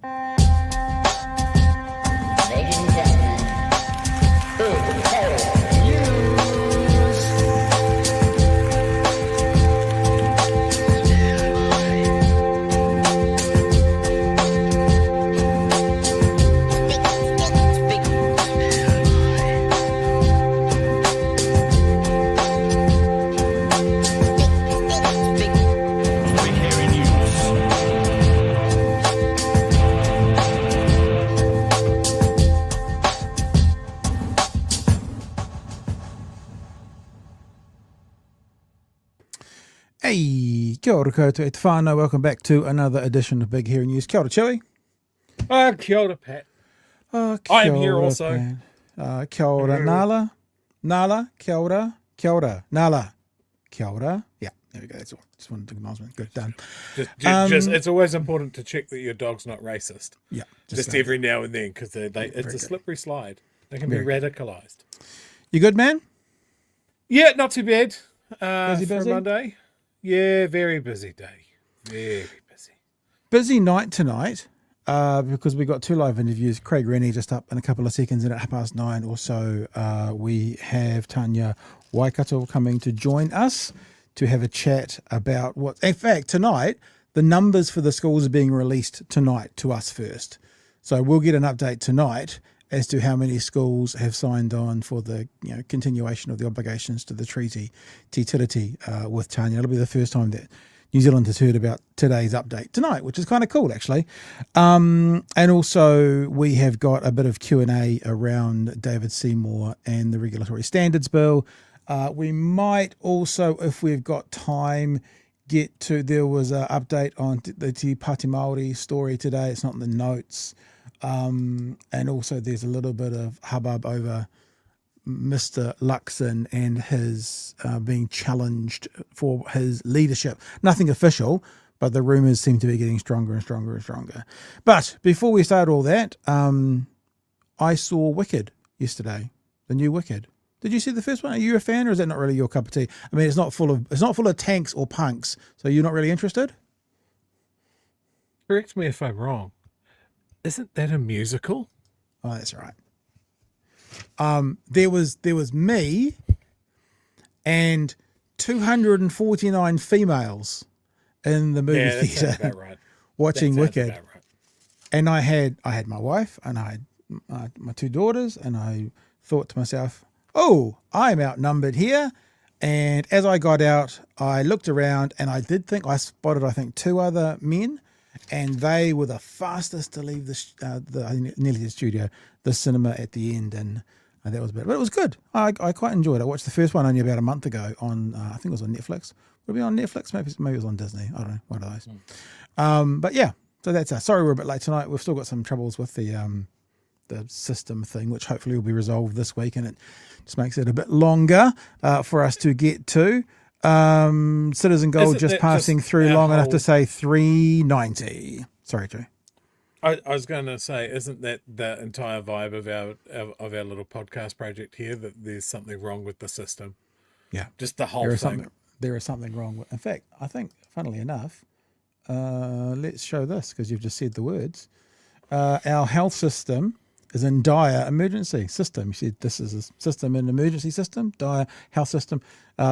Ladies and gentlemen, big hairy news. Hey, kia ora koutou e te whānau. Welcome back to another edition of Big Hairy News. Kia ora, Chewie. Kia ora, Pat. Kia I am here ora, also. Pat. Kia ora, Nala. Nala, kia ora. Kia ora, Nala. Kia ora. Yeah, there we go. That's all. Just wanted to acknowledge. Good, done. Just, it's always important to check that your dog's not racist. Yeah. Just every now and then, because it's a slippery slide. They can be radicalized. You good, man? Yeah, not too bad. Busy? For a Monday. Yeah, very busy day. Very busy. Busy night tonight because we got two live interviews. Craig Renney just up in a couple of seconds, and at 9:30 or so we have Tania Waikato coming to join us to have a chat about what... In fact, tonight, the numbers for the schools are being released tonight to us first. So we'll get an update tonight as to how many schools have signed on for the continuation of the obligations to the treaty, Te Tiriti, with Tania. It'll be the first time that New Zealand has heard about today's update tonight, which is kind of cool, actually. And also we have got a bit of Q&A around David Seymour and the Regulatory Standards Bill. We might also, if we've got time, get to... There was an update on the Te Pāti Māori story today. It's not in the notes. And also there's a little bit of hubbub over Mr. Luxon and his being challenged for his leadership. Nothing official, but the rumours seem to be getting stronger and stronger and stronger. But before we start all that, I saw Wicked yesterday, the new Wicked. Did you see the first one? Are you a fan, or is that not really your cup of tea? I mean, it's not full of tanks or punks, so you're not really interested? Correct me if I'm wrong. Isn't that a musical? Oh, that's right. There was me and 249 females in the movie theatre right. watching Wicked. Right. And I had my wife and I had my two daughters, and I thought to myself, oh, I'm outnumbered here. And as I got out, I looked around and I spotted two other men. And they were the fastest to leave nearly the studio, the cinema at the end, and that was bad. But it was good. I quite enjoyed it. I watched the first one only about a month ago on, I think it was on Netflix. Would it be on Netflix? Maybe it was on Disney. I don't know, one of those. But yeah, so that's us. Sorry we're a bit late tonight. We've still got some troubles with the system thing, which hopefully will be resolved this week, and it just makes it a bit longer for us to get to. Citizen Gold just passing through long enough to say 390. Sorry, Joe. I was going to say, isn't that the entire vibe of our little podcast project here, that there's something wrong with the system? Yeah, just the whole thing. There is something wrong with. In fact, I think, funnily enough, let's show this because you've just said the words. Our health system is in dire emergency system. You said this is a system, an emergency system, dire health system.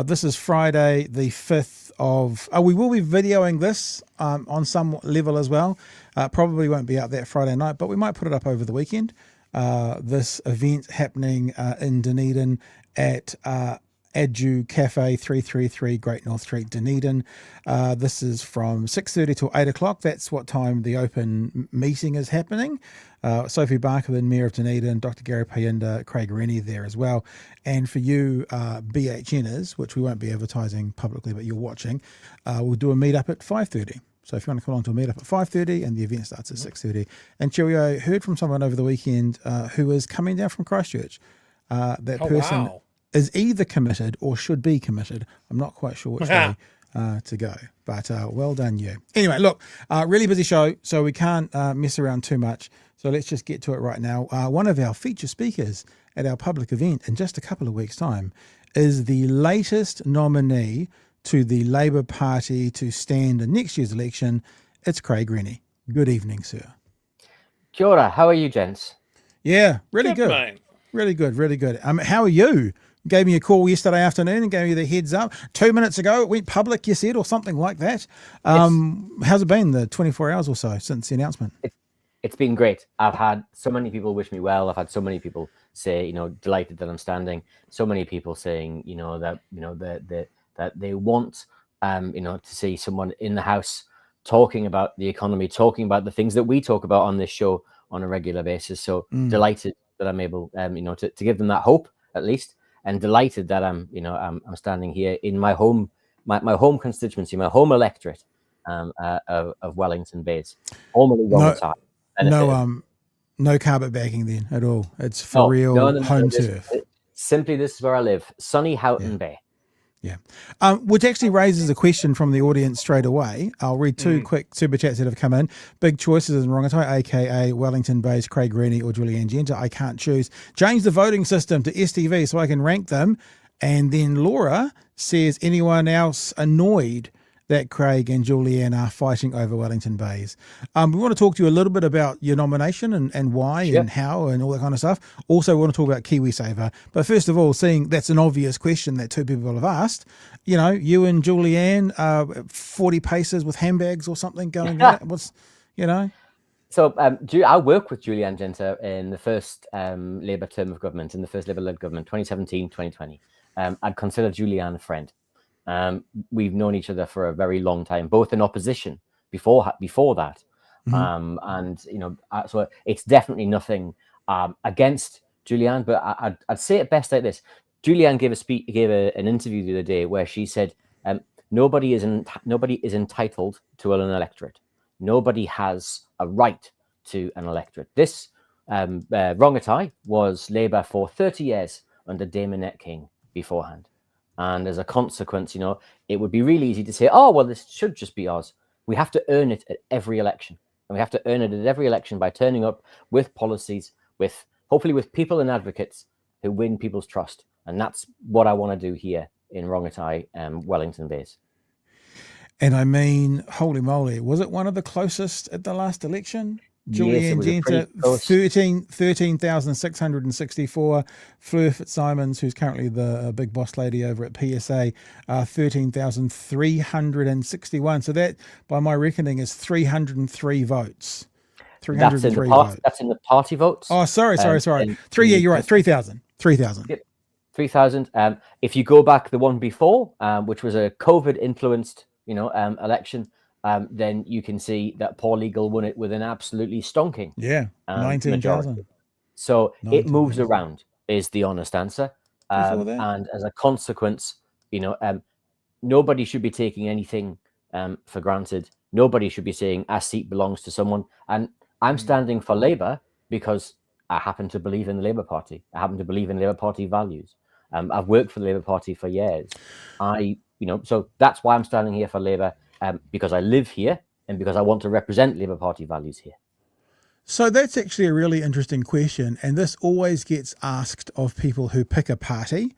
This is Friday, the 5th of... we will be videoing this on some level as well. Probably won't be out that Friday night, but we might put it up over the weekend. This event happening in Dunedin at Adu Cafe 333 Great North Street, Dunedin. This is from 6:30 till 8 o'clock. That's what time the open meeting is happening. Sophie Barker, the Mayor of Dunedin, Dr. Gary Payinda, Craig Renney there as well. And for you BHNers, which we won't be advertising publicly, but you're watching, we'll do a meetup at 5:30. So if you want to come along to a meetup at 5:30, and the event starts at 6:30. And Chewie, I heard from someone over the weekend who is coming down from Christchurch. That person is either committed or should be committed. I'm not quite sure which way to go, but well done you. Anyway, look, really busy show, so we can't mess around too much. So let's just get to it right now. One of our feature speakers at our public event in just a couple of weeks' time is the latest nominee to the Labour Party to stand in next year's election. It's Craig Renney. Good evening, sir. Kia ora, how are you, gents? Yeah, really Good, good. mate. Really good, really good. How are you? Gave me a call yesterday afternoon and gave me the heads up. 2 minutes ago, it went public, you said, or something like that. How's it been, the 24 hours or so since the announcement? It's been great. I've had so many people wish me well. I've had so many people say, delighted that I'm standing. So many people saying, that they want, to see someone in the House talking about the economy, talking about the things that we talk about on this show on a regular basis. So delighted that I'm able, to give them that hope at least, and delighted that I'm standing here in my home, my home constituency, my home electorate of Wellington Bays, formerly Rongotai. No carpetbagging then at all. It's for No, real no, home turf. Simply, this is where I live, sunny Houghton Bay. Yeah. Which actually raises a question from the audience straight away. I'll read two quick super chats that have come in. Big choices in Rongotai, aka Wellington Bays, Craig Renney or Julie Magenta. I can't choose. Change the voting system to STV so I can rank them. And then Laura says, anyone else annoyed that Craig and Julianne are fighting over Wellington Bays? We want to talk to you a little bit about your nomination and why and how and all that kind of stuff. Also, we want to talk about Kiwisaver. But first of all, seeing that's an obvious question that two people have asked, you and Julianne, 40 paces with handbags or something going at it. What's. So I work with Julie Magenta in the first Labour term of government, in the first Labour-led government, 2017, 2020. I'd consider Julianne a friend. We've known each other for a very long time, both in opposition before that. So it's definitely nothing against Julianne, but I'd say it best like this. Julianne gave an interview the other day where she said, nobody is entitled to an electorate. Nobody has a right to an electorate. This Rongotai was Labour for 30 years under Damon King beforehand. And as a consequence, it would be really easy to say, oh, well, this should just be ours. We have to earn it at every election. And we have to earn it at every election by turning up with policies, hopefully with people and advocates who win people's trust. And that's what I want to do here in Rongotai, Wellington Bays. And I mean, holy moly, was it one of the closest at the last election? Julianne Genta, 13,664. Fleur Fitzsimons, who's currently the big boss lady over at PSA, 13,361. So that, by my reckoning, is 303 votes. 303 votes. That's in the party votes. Oh, sorry. You're right. 3,000. 3,000. If you go back the one before, which was a COVID-influenced, election, then you can see that Paul Eagle won it with an absolutely stonking 19,000. So it moves around is the honest answer. And as a consequence, nobody should be taking anything for granted. Nobody should be saying a seat belongs to someone. And I'm standing for Labour because I happen to believe in the Labour Party. I happen to believe in Labour Party values. I've worked for the Labour Party for years. So that's why I'm standing here for Labour. Because I live here and because I want to represent Labour Party values here. So that's actually a really interesting question. And this always gets asked of people who pick a party.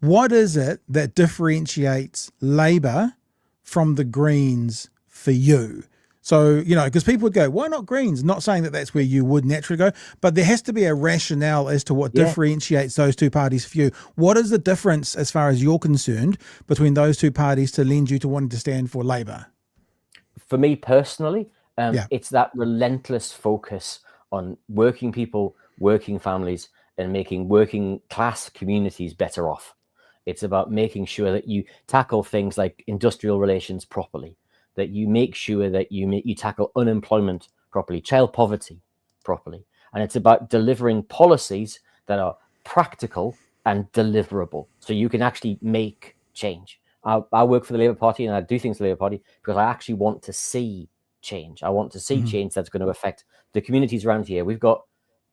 What is it that differentiates Labour from the Greens for you? So, because people would go, why not Greens? Not saying that that's where you would naturally go, but there has to be a rationale as to what differentiates those two parties for you. What is the difference, as far as you're concerned, between those two parties to lend you to wanting to stand for Labour? For me personally, it's that relentless focus on working people, working families, and making working class communities better off. It's about making sure that you tackle things like industrial relations properly, that you make sure that you tackle unemployment properly, child poverty properly. And it's about delivering policies that are practical and deliverable so you can actually make change. I work for the Labour Party and I do things for the Labour Party because I actually want to see change. I want to see change that's going to affect the communities around here. We've got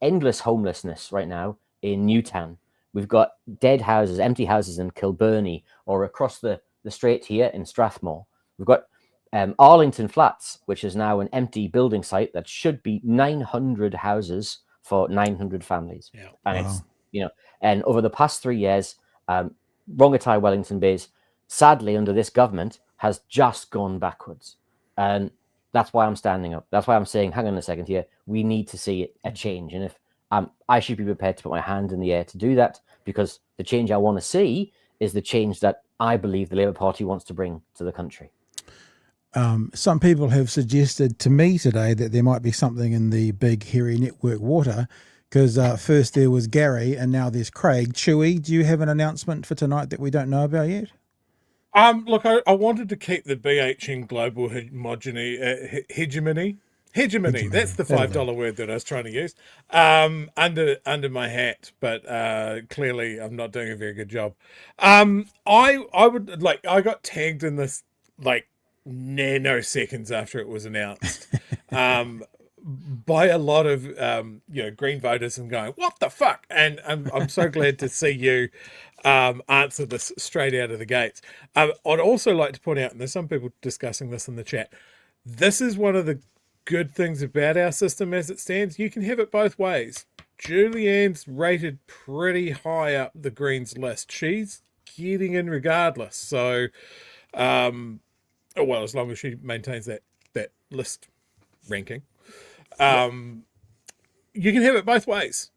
endless homelessness right now in Newtown. We've got dead houses, empty houses in Kilbirnie or across the strait here in Strathmore. We've got Arlington Flats, which is now an empty building site that should be 900 houses for 900 families. Yeah. And it's, and over the past 3 years, Rongotai Wellington Bays, sadly under this government, has just gone backwards. And That's why I'm standing up. That's why I'm saying, hang on a second here. We need to see a change. And if I should be prepared to put my hand in the air to do that, because the change I want to see is the change that I believe the Labour Party wants to bring to the country. Some people have suggested to me today that there might be something in the big hairy network water, because first there was Gary and now there's Craig. Chewie, do you have an announcement for tonight that we don't know about yet? Look, I wanted to keep the BHN global hegemony. That's the $5 word that I was trying to use. Under my hat, but clearly I'm not doing a very good job. I would like, I got tagged in this like nanoseconds after it was announced. By a lot of Green voters and going, what the fuck? And I'm so glad to see you answer this straight out of the gates. I'd also like to point out, and there's some people discussing this in the chat, this is one of the good things about our system as it stands. You can have it both ways. Julianne's rated pretty high up the Greens list. She's getting in regardless. So, as long as she maintains that list ranking. You can have it both ways.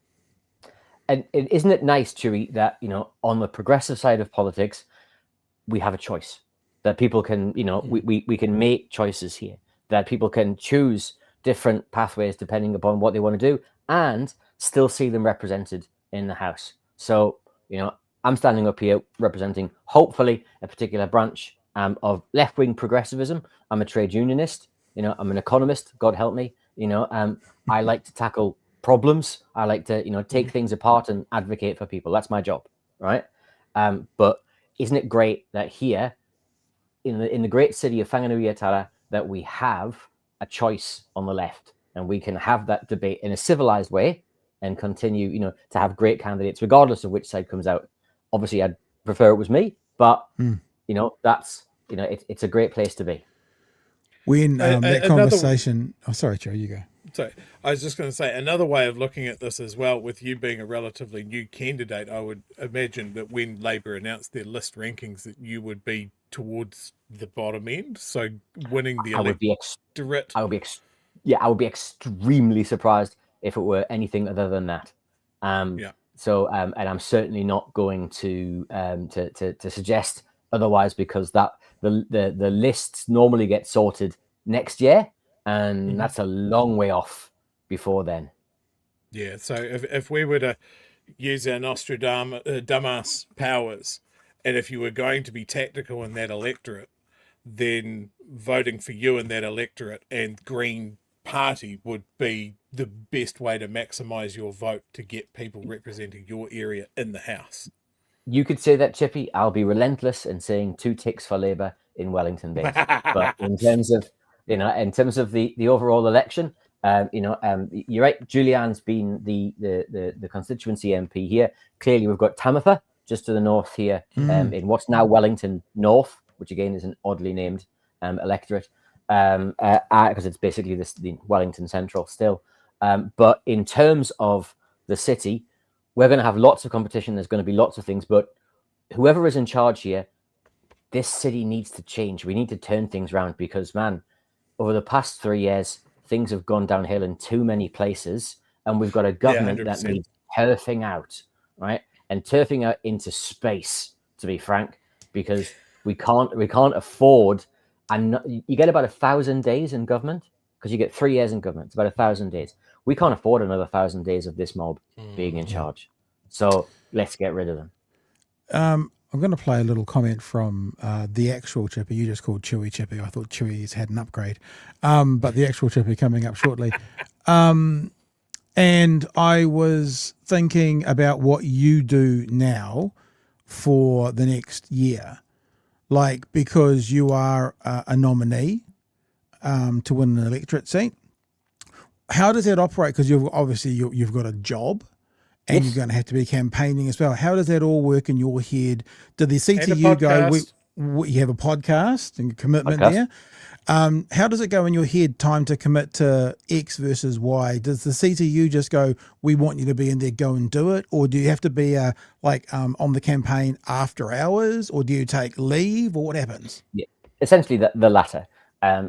And isn't it nice, Chewie, that, on the progressive side of politics, we have a choice, that people can, we can make choices here, that people can choose different pathways depending upon what they want to do and still see them represented in the House. So, I'm standing up here representing, hopefully, a particular branch of left-wing progressivism. I'm a trade unionist. I'm an economist, God help me. I like to tackle problems. I like to, take things apart and advocate for people. That's my job, right? But isn't it great that here in the great city of Whanganui-a-Tara that we have a choice on the left, and we can have that debate in a civilized way and continue, to have great candidates regardless of which side comes out. Obviously, I'd prefer it was me, but that's it's a great place to be. When that conversation, sorry, Joe, you go. So I was just going to say, another way of looking at this as well, with you being a relatively new candidate, I would imagine that when Labour announced their list rankings, that you would be towards the bottom end. So winning the electorate. I would be extremely surprised if it were anything other than that. So, and I'm certainly not going to suggest otherwise, because that the lists normally get sorted next year, and that's a long way off before then. Yeah, so if we were to use our Nostradamus powers, and if you were going to be tactical in that electorate, then voting for you in that electorate and Green Party would be the best way to maximize your vote to get people representing your area in the House. You could say that, Chippy. I'll be relentless in saying 2 ticks for Labour in Wellington Bay. But in terms of the overall election, you're right. Julianne's been the constituency MP here. Clearly, we've got Tamitha just to the north here, in what's now Wellington North, which again is an oddly named electorate, because it's basically the Wellington Central still. But in terms of the city, we're going to have lots of competition. There's going to be lots of things, but whoever is in charge here, this city needs to change. We need to turn things around, because, man, over the past 3 years, things have gone downhill in too many places, and we've got a government that needs turfing out, right? And turfing out into space, to be frank, because we can't afford. And you get about 1,000 days in government, because you get 3 years in government. It's about 1,000 days. We can't afford another 1,000 days of this mob being in charge. So let's get rid of them. I'm going to play a little comment from the actual Chippy. You just called Chewie Chippy. I thought Chewie's had an upgrade. But the actual Chippy coming up shortly. And I was thinking about what you do now for the next year. Like, because you are a nominee to win an electorate seat. How does that operate? Because you've got a job. And you're going to have to be campaigning as well. How does that all work in your head? Do the CTU go, you have a podcast and commitment there? How does it go in your head, time to commit to X versus Y? Does the CTU just go, we want you to be in there, go and do it? Or do you have to be on the campaign after hours? Or do you take leave? Or what happens? Yeah, essentially the latter.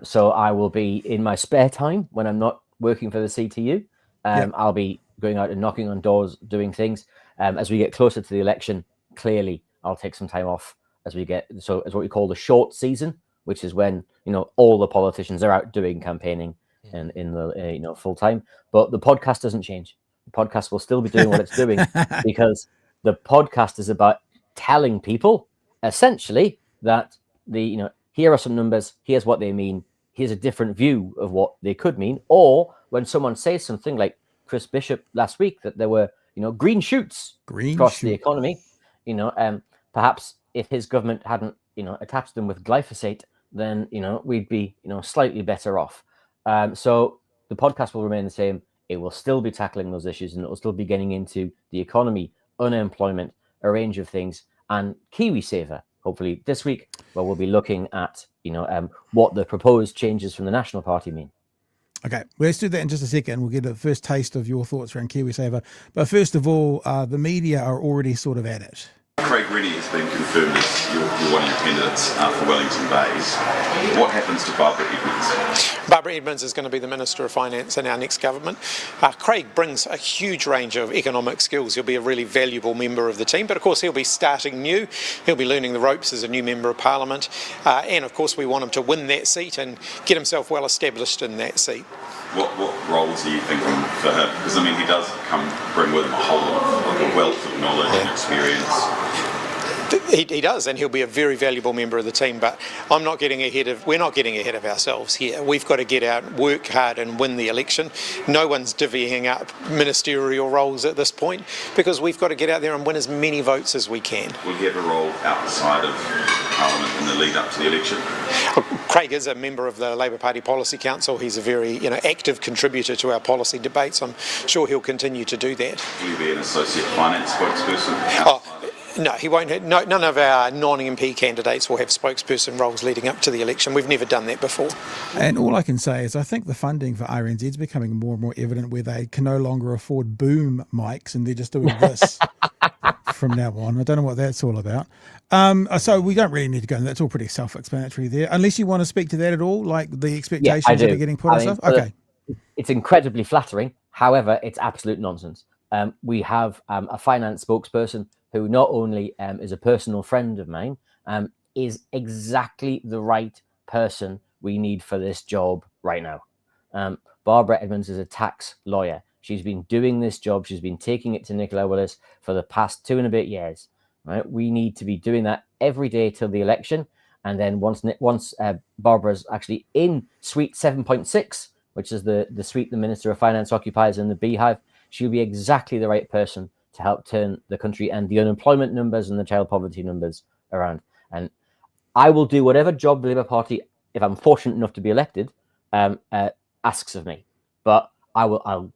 So I will be in my spare time when I'm not working for the CTU. I'll be going out and knocking on doors, doing things. As we get closer to the election, clearly I'll take some time off as what we call the short season, which is when all the politicians are out doing campaigning and in the full time. But the podcast doesn't change. The podcast will still be doing what it's doing because the podcast is about telling people essentially that here are some numbers, here's what they mean, here's a different view of what they could mean. Or when someone says something like Chris Bishop last week, that there were green shoots across the economy, perhaps if his government hadn't attached them with glyphosate, then we'd be slightly better off. So the podcast will remain the same. It will still be tackling those issues, and it will still be getting into the economy, unemployment, a range of things, and Kiwisaver. Hopefully this week, where we'll be looking at what the proposed changes from the National Party mean. Okay, let's do that in just a second. We'll get a first taste of your thoughts around Kiwisaver. But first of all, the media are already sort of at it. Craig Renney has been confirmed as you're one of your candidates for Wellington Bays. What happens to Barbara Edmonds? Barbara Edmonds is going to be the Minister of Finance in our next government. Craig brings a huge range of economic skills. He'll be a really valuable member of the team, but of course he'll be starting new. He'll be learning the ropes as a new Member of Parliament. And of course we want him to win that seat and get himself well established in that seat. What roles are you thinking for him? Because he does bring with him a whole lot of a wealth of knowledge and experience. He does, and he'll be a very valuable member of the team, but we're not getting ahead of ourselves here. We've got to get out, work hard and win the election. No one's divvying up ministerial roles at this point because we've got to get out there and win as many votes as we can. Will he have a role outside of Parliament in the lead up to the election? Craig is a member of the Labour Party Policy Council. He's a very active contributor to our policy debates. I'm sure he'll continue to do that. Will he be an associate finance spokesperson? No, he won't. None of our non-MP candidates will have spokesperson roles leading up to the election. We've never done that before. And all I can say is I think the funding for RNZ is becoming more and more evident, where they can no longer afford boom mics and they're just doing this from now on. I don't know what that's all about. So we don't really need to go into that. That's all pretty self-explanatory there. Unless you want to speak to that at all, like the expectations that are getting put on stuff. Okay. It's incredibly flattering. However, it's absolute nonsense. We have a finance spokesperson who not only is a personal friend of mine, is exactly the right person we need for this job right now. Barbara Edmonds is a tax lawyer. She's been doing this job. She's been taking it to Nicola Willis for the past 2 and a bit years. Right? We need to be doing that every day till the election. And then once Barbara's actually in suite 7.6, which is the suite the Minister of Finance occupies in the Beehive, she'll be exactly the right person to help turn the country and the unemployment numbers and the child poverty numbers around. And I will do whatever job the Labour Party, if I'm fortunate enough to be elected, asks of me. But I'll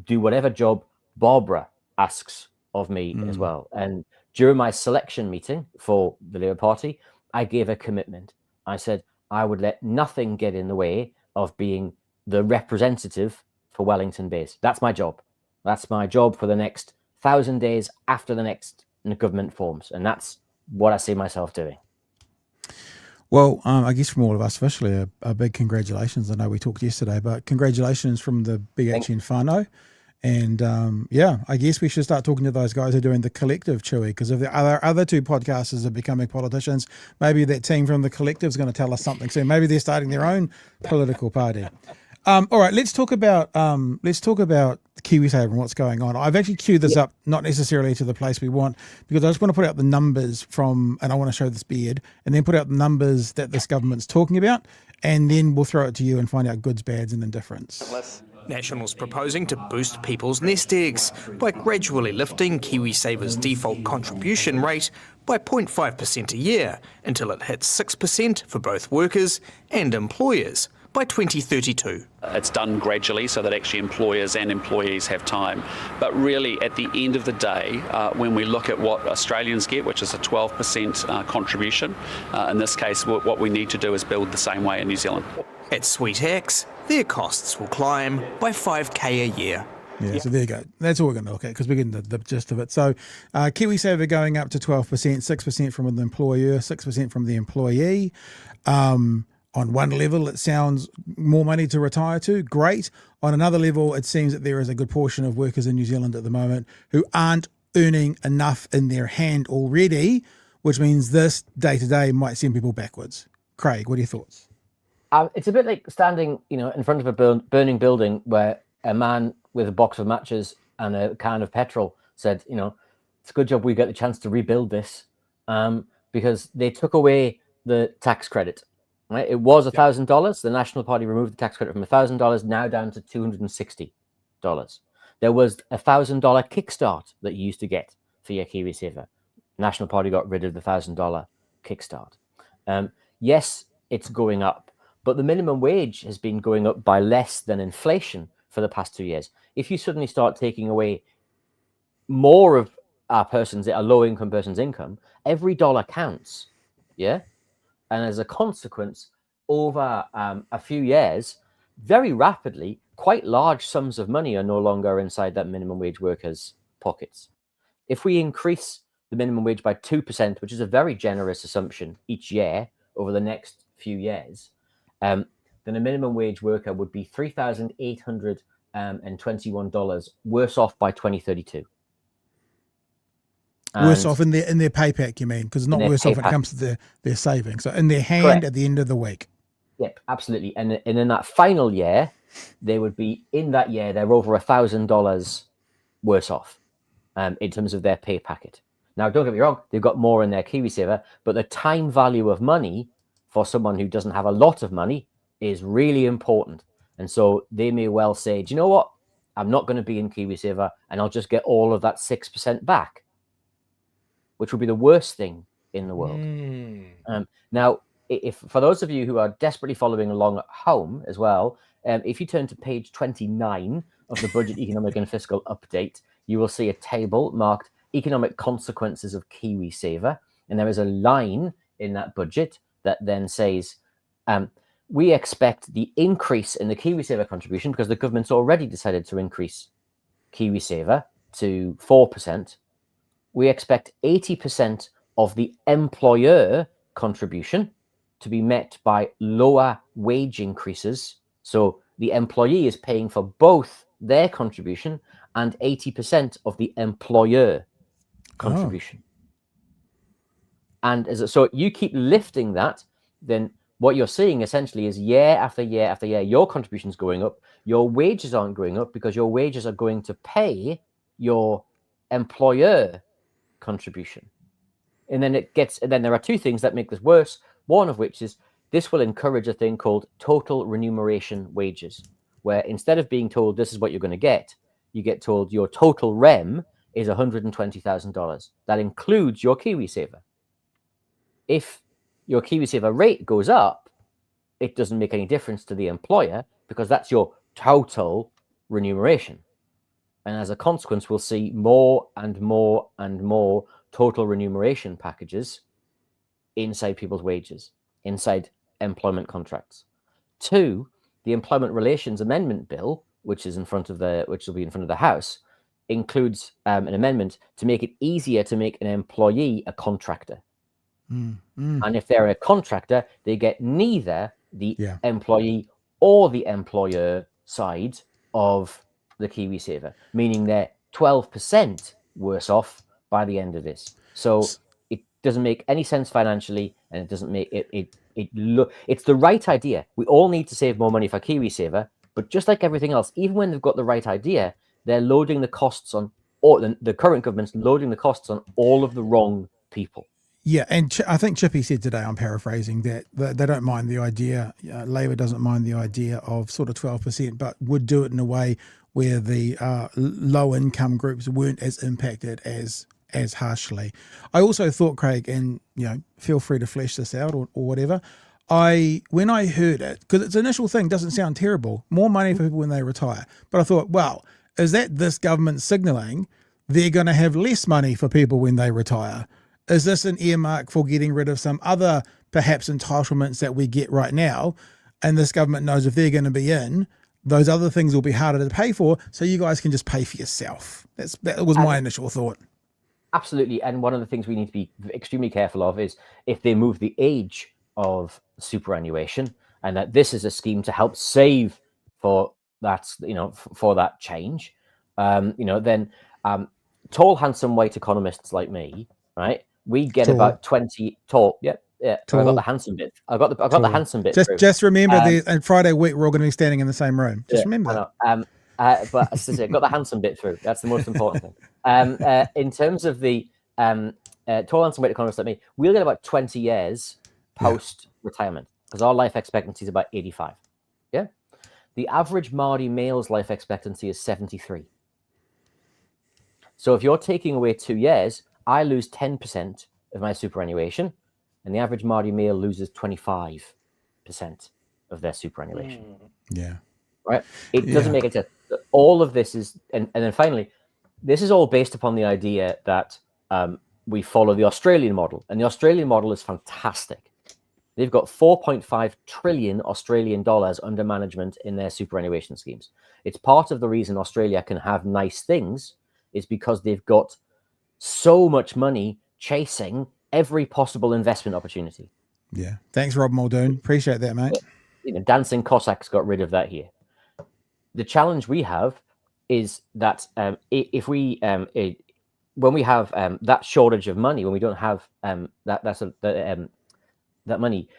do whatever job Barbara asks of me as well. And during my selection meeting for the Labour Party, I gave a commitment. I said I would let nothing get in the way of being the representative for Wellington Bays. That's my job. That's my job for the next 1,000 days after the next government forms. And that's what I see myself doing. Well, I guess from all of us, officially, a big congratulations. I know we talked yesterday, but congratulations from the BHN whānau. And I guess we should start talking to those guys who are doing the collective, Chewie, because if the other two podcasters are becoming politicians, maybe that team from the collective is going to tell us something soon. Maybe they're starting their own political party. All right, let's talk about Kiwisaver and what's going on. I've actually queued this up, not necessarily to the place we want, because I just want to put out the numbers and I want to show this beard, and then put out the numbers that this government's talking about, and then we'll throw it to you and find out goods, bads, and indifference. Nationals proposing to boost people's nest eggs by gradually lifting Kiwisaver's default contribution rate by 0.5% a year until it hits 6% for both workers and employers by 2032. It's done gradually so that actually employers and employees have time. But really, at the end of the day, when we look at what Australians get, which is a 12% contribution, in this case, what we need to do is build the same way in New Zealand. At Sweet X, their costs will climb by $5,000 a year. Yeah, so there you go. That's all we're going to look at because we're getting the gist of it. So Kiwisaver going up to 12%, 6% from the employer, 6% from the employee. On one level, it sounds more money to retire to. Great. On another level, it seems that there is a good portion of workers in New Zealand at the moment who aren't earning enough in their hand already, which means this day-to-day might send people backwards. Craig, what are your thoughts? It's a bit like standing, in front of a burning building where a man with a box of matches and a can of petrol said, it's a good job we get the chance to rebuild this, because they took away the tax credit. Right? It was $1,000. The National Party removed the tax credit from $1,000, now down to $260. There was $1,000 kickstart that you used to get for your Kiwisaver. National Party got rid of the $1,000 kickstart. Yes, it's going up, but the minimum wage has been going up by less than inflation for the past 2 years. If you suddenly start taking away more of a low-income person's income, every dollar counts. Yeah. And as a consequence, over a few years, very rapidly, quite large sums of money are no longer inside that minimum wage workers' pockets. If we increase the minimum wage by 2%, which is a very generous assumption each year over the next few years, then a minimum wage worker would be $3,821 worse off by 2032. Worse off in their pay pack, you mean? Because it's not worse off when it comes to their savings. So in their hand. Correct. At the end of the week. Yep, absolutely. And in that final year, they would be, in that year, they're over $1,000 worse off in terms of their pay packet. Now, don't get me wrong, they've got more in their Kiwisaver, but the time value of money for someone who doesn't have a lot of money is really important. And so they may well say, do you know what? I'm not going to be in Kiwisaver and I'll just get all of that 6% back, which would be the worst thing in the world. Now, if for those of you who are desperately following along at home as well, if you turn to page 29 of the Budget Economic and Fiscal Update, you will see a table marked Economic Consequences of Kiwisaver. And there is a line in that budget that then says, we expect the increase in the Kiwisaver contribution, because the government's already decided to increase Kiwisaver to 4%. We expect 80% of the employer contribution to be met by lower wage increases. So the employee is paying for both their contribution and 80% of the employer contribution. And so you keep lifting that, then what you're seeing essentially is year after year after year, your contribution's going up. Your wages aren't going up because your wages are going to pay your employer contribution. And then there are two things that make this worse. One of which is this will encourage a thing called total remuneration wages, where instead of being told this is what you're going to get, you get told your total rem is $120,000. That includes your Kiwisaver. If your Kiwisaver rate goes up, it doesn't make any difference to the employer because that's your total remuneration. And as a consequence, we'll see more and more and more total remuneration packages inside people's wages, inside employment contracts. 2, the Employment Relations Amendment Bill, which will be in front of the House, includes an amendment to make it easier to make an employee a contractor. And if they're a contractor, they get neither the employee or the employer side of the Kiwisaver, meaning they're 12% worse off by the end of this. So it doesn't make any sense financially, and it doesn't make it's the right idea. We all need to save more money for Kiwisaver, but just like everything else, even when they've got the right idea, they're loading the costs on, or the current government's loading the costs on all of the wrong people. Yeah, and I think Chippy said today, I'm paraphrasing, that they don't mind the idea, Labour doesn't mind the idea of sort of 12%, but would do it in a way where the low-income groups weren't as impacted as harshly. I also thought, Craig, and feel free to flesh this out or whatever, when I heard it, because its initial thing doesn't sound terrible, more money for people when they retire, but I thought, well, is that this government signalling they're going to have less money for people when they retire? Is this an earmark for getting rid of some other perhaps entitlements that we get right now? And this government knows if they're going to be in, those other things will be harder to pay for, so you guys can just pay for yourself. That was my initial thought. Absolutely. And one of the things we need to be extremely careful of is if they move the age of superannuation, and that this is a scheme to help save for that, for that change, then tall, handsome, white economists like me, right? We get Tall. about 20 tall. Yeah. I got Tall. the handsome bit. I got the handsome bit. Just remember, on Friday week we're all going to be standing in the same room. Just remember that. I know. But as I say, got the handsome bit through. That's the most important thing. In terms of the tall, handsome, white economists like me, we'll get about 20 years post-retirement because our life expectancy is about 85. Yeah. The average Māori male's life expectancy is 73. So if you're taking away 2 years, I lose 10% of my superannuation, and the average Māori male loses 25% of their superannuation. Yeah. Right? It doesn't make any sense. All of this is, and then finally, this is all based upon the idea that we follow the Australian model, and the Australian model is fantastic. They've got 4.5 trillion Australian dollars under management in their superannuation schemes. It's part of the reason Australia can have nice things is because they've got so much money chasing every possible investment opportunity. Yeah. Thanks, Rob Muldoon. Appreciate that, mate. Dancing Cossacks got rid of that here. The challenge we have is that if we, when we have that shortage of money, when we don't have that money,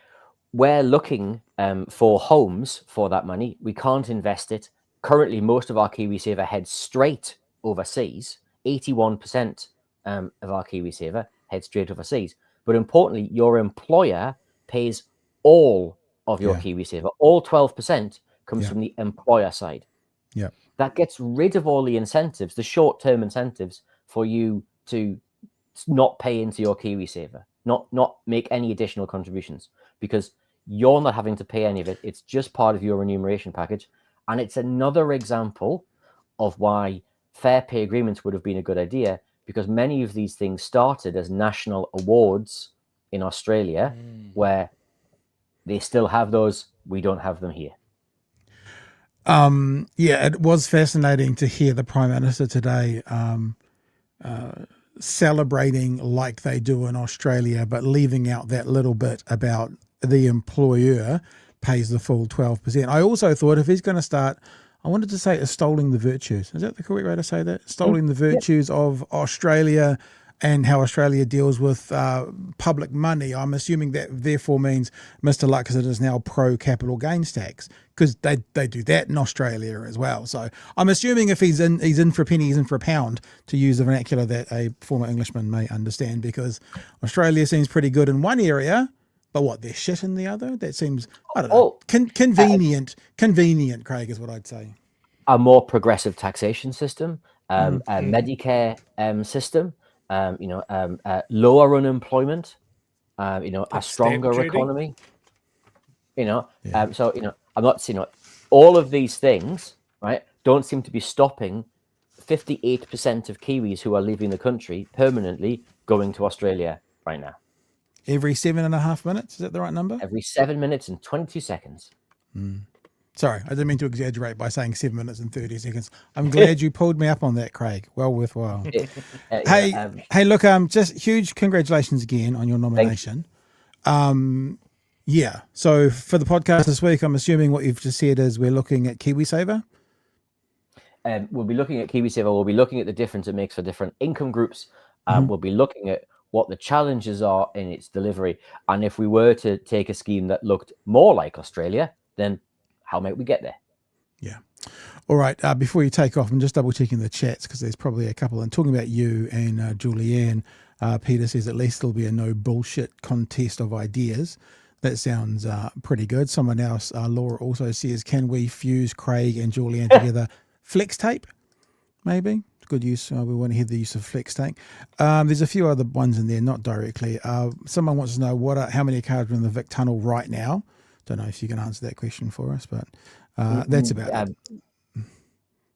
we're looking for homes for that money. We can't invest it. Currently, most of our Kiwisaver heads straight overseas. 81% of our Kiwisaver heads straight overseas. But importantly, your employer pays all of your Kiwisaver. All 12% comes from the employer side. Yeah. That gets rid of all the incentives, the short-term incentives for you to not pay into your Kiwisaver, not make any additional contributions, because you're not having to pay any of it. It's just part of your remuneration package. And it's another example of why fair pay agreements would have been a good idea, because many of these things started as national awards in Australia, where they still have those. We don't have them here. It was fascinating to hear the Prime Minister today celebrating like they do in Australia, but leaving out that little bit about the employer pays the full 12%. I also thought if he's going to start, I wanted to say extolling the virtues. Is that the correct way to say that? Extolling the virtues of Australia and how Australia deals with public money. I'm assuming that therefore means Mr. Luxon is now pro capital gains tax, because they do that in Australia as well. So I'm assuming if he's in for a penny, he's in for a pound, to use the vernacular that a former Englishman may understand, because Australia seems pretty good in one area, but what, they're shit in the other? That seems, I don't know, convenient, Craig, is what I'd say. A more progressive taxation system, a Medicare system, lower unemployment, a stronger economy, so, I'm not saying all of these things, right, don't seem to be stopping 58% of Kiwis who are leaving the country permanently going to Australia right now. Every 7.5 minutes, is that the right number? Every 7 minutes and 22 seconds. Sorry, I didn't mean to exaggerate by saying 7 minutes and 30 seconds. I'm glad you pulled me up on that, Craig. Well worthwhile. Hey, look, just huge congratulations again on your nomination. So for the podcast this week, I'm assuming what you've just said is we're looking at Kiwisaver. We'll be looking at Kiwisaver. We'll be looking at the difference it makes for different income groups. We'll be looking at what the challenges are in its delivery. And if we were to take a scheme that looked more like Australia, then how might we get there? Yeah. All right. Before you take off, I'm just double checking the chats because there's probably a couple. And talking about you and Julianne, Peter says at least there'll be a no bullshit contest of ideas. That sounds pretty good. Someone else, Laura, also says, can we fuse Craig and Julianne together? Flex tape, maybe. Good use. We want to hear the use of flex tape. There's a few other ones in there, not directly. Someone wants to know how many cars are in the Vic Tunnel right now. Don't know if you can answer that question for us, but that's about it.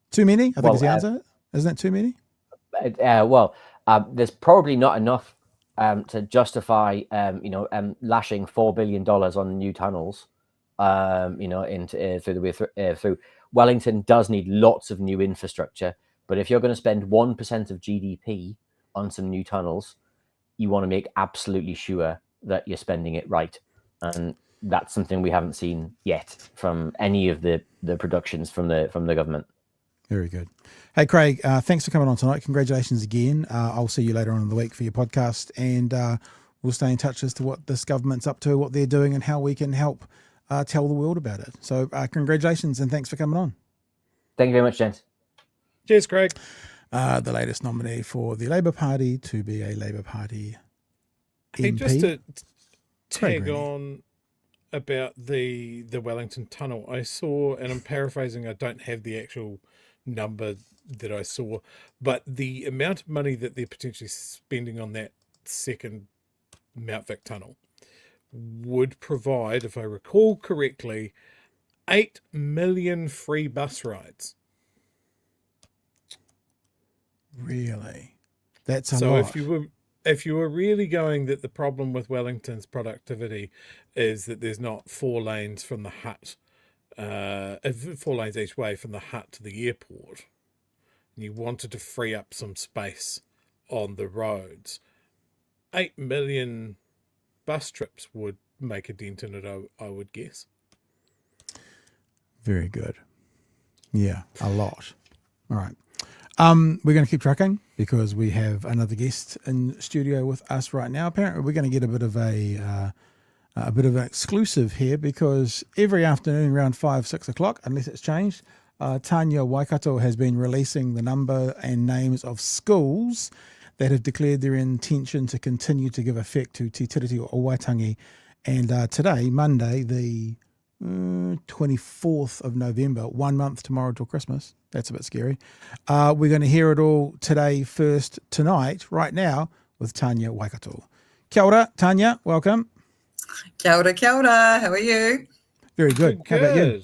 Too many, I think is the answer. Isn't that too many? There's probably not enough to justify, lashing $4 billion on new tunnels, through the way through. Wellington does need lots of new infrastructure, but if you're going to spend 1% of GDP on some new tunnels, you want to make absolutely sure that you're spending it right. and that's something we haven't seen yet from any of the productions from the government. Very good. Hey, Craig, thanks for coming on tonight. Congratulations again. I'll see you later on in the week for your podcast, and we'll stay in touch as to what this government's up to, what they're doing, and how we can help tell the world about it. So congratulations, and thanks for coming on. Thank you very much, gents. Cheers, Craig. The latest nominee for the Labour Party to be a Labour Party Hey, MP. just to Craig tag Renney. on about the Wellington Tunnel, I saw, and I'm paraphrasing, I don't have the actual number that I saw, but the amount of money that they're potentially spending on that second Mount Vic tunnel would provide, if I recall correctly, 8 million free bus rides. Really? That's a So lot. if you were really going that the problem with Wellington's productivity is that there's not 4 lanes from the hut, 4 lanes each way from the hut to the airport, and you wanted to free up some space on the roads, 8 million bus trips would make a dent in it, I would guess. Very good. Yeah, a lot. All right. We're going to keep trucking because we have another guest in studio with us right now. Apparently, we're going to get a bit of an exclusive here because every afternoon around 5-6 o'clock, unless it's changed, Tania Waikato has been releasing the number and names of schools that have declared their intention to continue to give effect to Te Tiriti or Waitangi. And today, Monday, the 24th of November, 1 month tomorrow till Christmas. That's a bit scary. We're going to hear it all today, first, tonight, right now, with Tania Waikato. Kia ora, Tania, welcome. Kia ora, kia ora. How are you? Very good. How about you?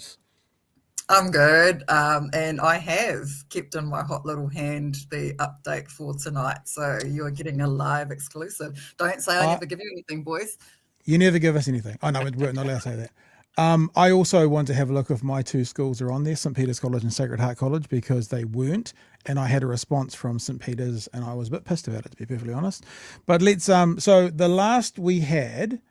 I'm good. And I have kept in my hot little hand the update for tonight. So you're getting a live exclusive. Don't say I never give you anything, boys. You never give us anything. Oh, no, we're not allowed to say that. I also want to have a look if my 2 schools are on there, St. Peter's College and Sacred Heart College, because they weren't. And I had a response from St. Peter's and I was a bit pissed about it, to be perfectly honest. But let's, so the last we had,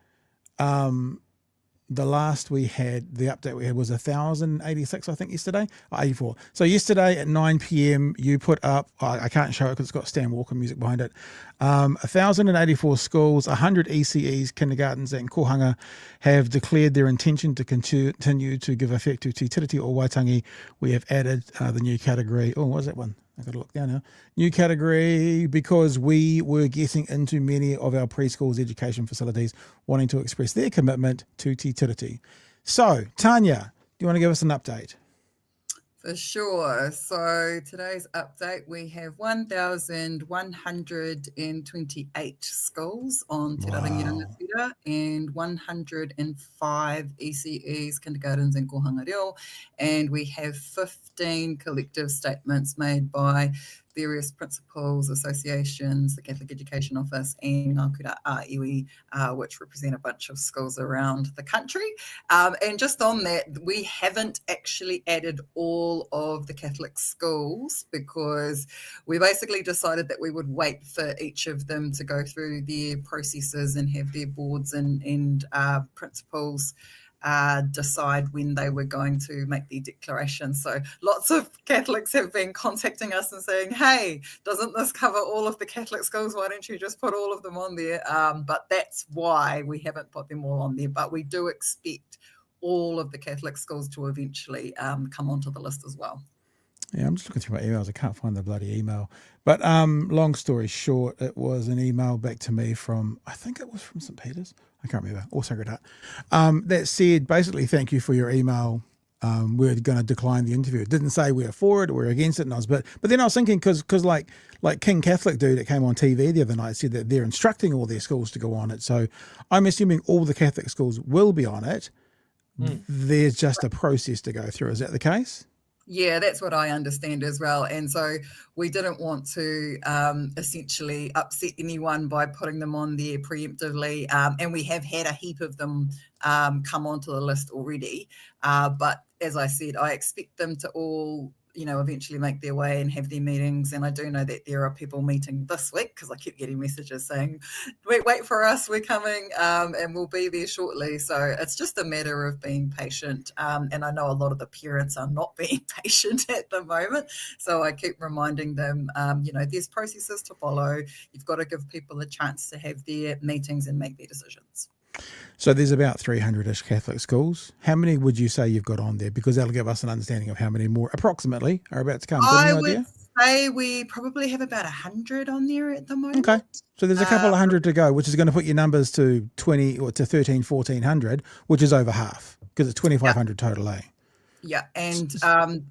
the update we had was 1,086, I think, yesterday, 84. So yesterday at 9 p.m, you put up, I can't show it because it's got Stan Walker music behind it, 1,084 schools, 100 ECEs, kindergartens and kohanga have declared their intention to continue to give effect to Te Tiriti or Waitangi. We have added the new category. Oh, what is that one? I've got to look down now. New category, because we were getting into many of our preschools education facilities wanting to express their commitment to Te Tiriti. So, Tania, do you want to give us an update? For sure. So today's update, we have 1,128 schools on Te Rangi Rangatira and 105 ECEs, kindergartens and kohanga reo. And we have 15 collective statements made by various principals, associations, the Catholic Education Office and Ngā Kura Iwi, which represent a bunch of schools around the country. And just on that, we haven't actually added all of the Catholic schools because we basically decided that we would wait for each of them to go through their processes and have their boards and principals decide when they were going to make the declaration. So lots of Catholics have been contacting us and saying, hey, doesn't this cover all of the Catholic schools? Why don't you just put all of them on there? But that's why we haven't put them all on there. But we do expect all of the Catholic schools to eventually come onto the list as well. Yeah, I'm just looking through my emails. I can't find the bloody email. But long story short, it was an email back to me from, I think it was from St. Peter's. I can't remember. Or Sacred Heart. That said, basically, thank you for your email. We're going to decline the interview. It didn't say we're for it or we're against it. And but then I was thinking, because like King Catholic dude that came on TV the other night said that they're instructing all their schools to go on it. So I'm assuming all the Catholic schools will be on it. There's just a process to go through. Is that the case? Yeah, that's what I understand as well. And so we didn't want to essentially upset anyone by putting them on there preemptively. And we have had a heap of them come onto the list already. But as I said, I expect them to all eventually make their way and have their meetings. And I do know that there are people meeting this week, because I keep getting messages saying, wait for us, we're coming, and we'll be there shortly. So it's just a matter of being patient. And I know a lot of the parents are not being patient at the moment. So I keep reminding them, there's processes to follow. You've got to give people a chance to have their meetings and make their decisions. So there's about 300-ish Catholic schools. How many would you say you've got on there? Because that'll give us an understanding of how many more approximately are about to come. I would say we probably have about 100 on there at the moment. Okay. So there's a couple of hundred to go, which is going to put your numbers to 20 or to 13, 1400, which is over half, because it's 2,500 total, eh? Yeah, and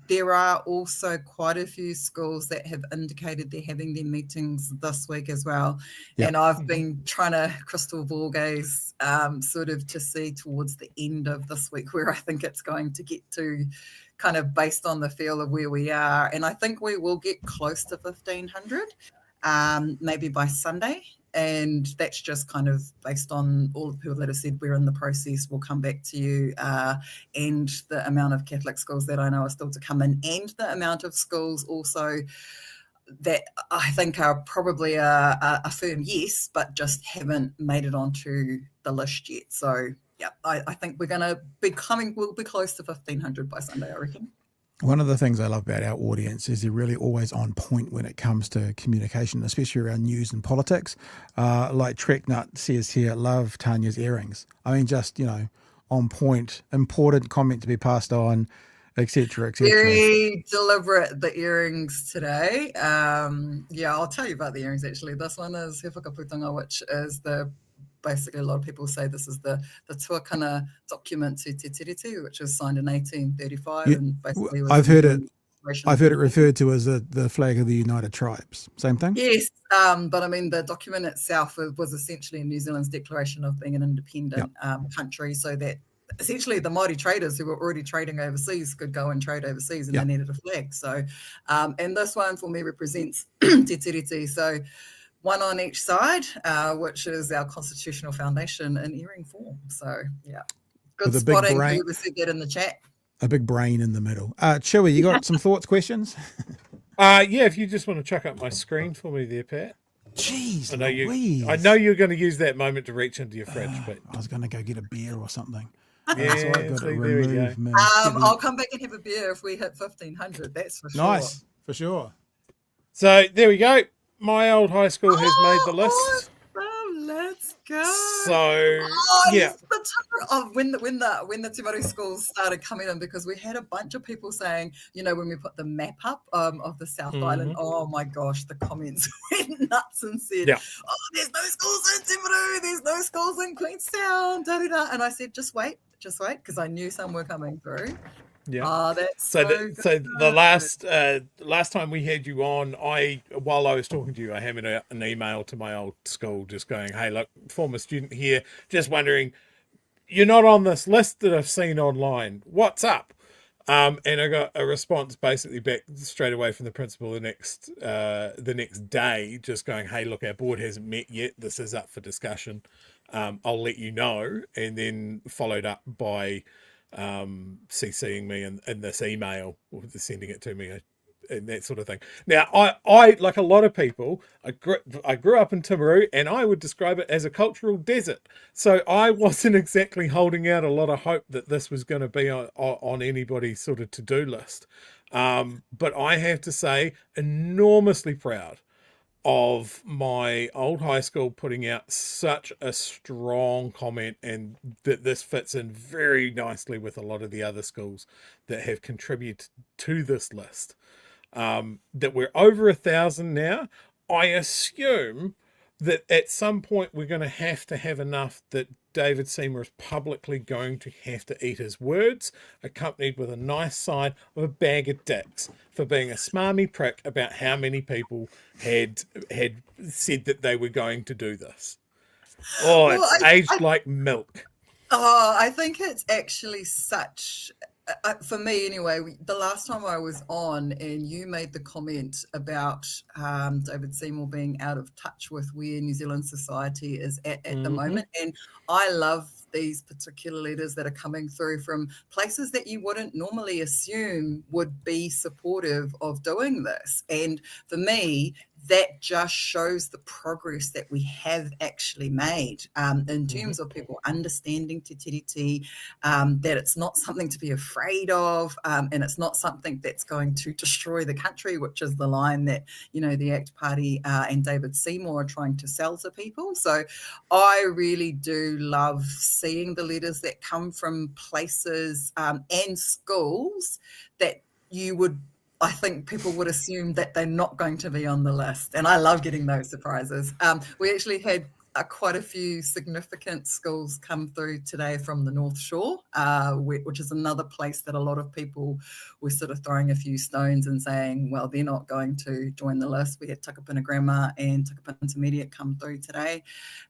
there are also quite a few schools that have indicated they're having their meetings this week as well. Yep. And I've been trying to crystal ball gaze sort of to see towards the end of this week where I think it's going to get to, kind of based on the feel of where we are. And I think we will get close to 1,500, maybe by Sunday. And that's just kind of based on all the people that have said we're in the process. We'll come back to you, and the amount of Catholic schools that I know are still to come in, and the amount of schools also that I think are probably a firm yes, but just haven't made it onto the list yet. So yeah, I think we're going to be we'll be close to 1,500 by Sunday, I reckon. One of the things I love about our audience is they're really always on point when it comes to communication, especially around news and politics. Like Treknut says here, love Tania's earrings. I mean, just, on point, important comment to be passed on, etc., etc. Very deliberate, the earrings today. I'll tell you about the earrings, actually. This one is He Whakaputanga, which is basically a lot of people say this is the tuakana document to Te Tiriti, which was signed in 1835. And basically I've heard it referred to as the flag of the United Tribes. Same thing? Yes, but I mean the document itself was essentially New Zealand's declaration of being an independent country, so that essentially the mighty traders who were already trading overseas could go and trade overseas, and they needed a flag. So, and this one for me represents Te Tiriti. So one on each side, which is our constitutional foundation in earring form. So yeah, good spotting. Whoever said that in the chat. A big brain in the middle. Chewie, you got some thoughts, questions? If you just want to chuck up my screen for me there, Pat. Jeez, I know you're going to use that moment to reach into your fridge, but I was going to go get a beer or something. Yeah, so I've got to remove me. I'll come back and have a beer if we hit 1,500. That's for sure. Nice, for sure. So there we go. My old high school has made the list. Let's go. So when the Te Maru schools started coming in, because we had a bunch of people saying, when we put the map up of the South Island, oh my gosh, the comments went nuts and said, there's no schools in Te Maru, there's no schools in Queenstown, and I said, just wait, because I knew some were coming through. Yeah. That's so the last time we had you on, while I was talking to you, I handed out an email to my old school just going, hey, look, former student here, just wondering, you're not on this list that I've seen online. What's up? And I got a response basically back straight away from the principal the next day, just going, hey, look, our board hasn't met yet. This is up for discussion. I'll let you know. And then followed up by CCing me in this email, or sending it to me, and that sort of thing. Now, I like a lot of people, I grew up in Timaru, and I would describe it as a cultural desert. So I wasn't exactly holding out a lot of hope that this was going to be on anybody's sort of to-do list. But I have to say, enormously proud of my old high school putting out such a strong comment, and that this fits in very nicely with a lot of the other schools that have contributed to this list. That we're over 1,000 now. I assume that at some point we're going to have enough that David Seymour is publicly going to have to eat his words, accompanied with a nice side of a bag of dicks for being a smarmy prick about how many people had said that they were going to do this. Oh, it's aged like milk. Oh, I think it's actually such for me anyway, the last time I was on and you made the comment about David Seymour being out of touch with where New Zealand society is at the moment. And I love these particular leaders that are coming through from places that you wouldn't normally assume would be supportive of doing this. And for me, that just shows the progress that we have actually made in terms of people understanding Te Tiriti, that it's not something to be afraid of, and it's not something that's going to destroy the country, which is the line that, you know, the ACT Party and David Seymour are trying to sell to people. So I really do love seeing the leaders that come from places and schools that you would, I think people would assume that they're not going to be on the list. And I love getting those surprises. We actually had quite a few significant schools come through today from the North Shore, which is another place that a lot of people were sort of throwing a few stones and saying, well, they're not going to join the list. We had Takapuna Grammar and Takapuna Intermediate come through today.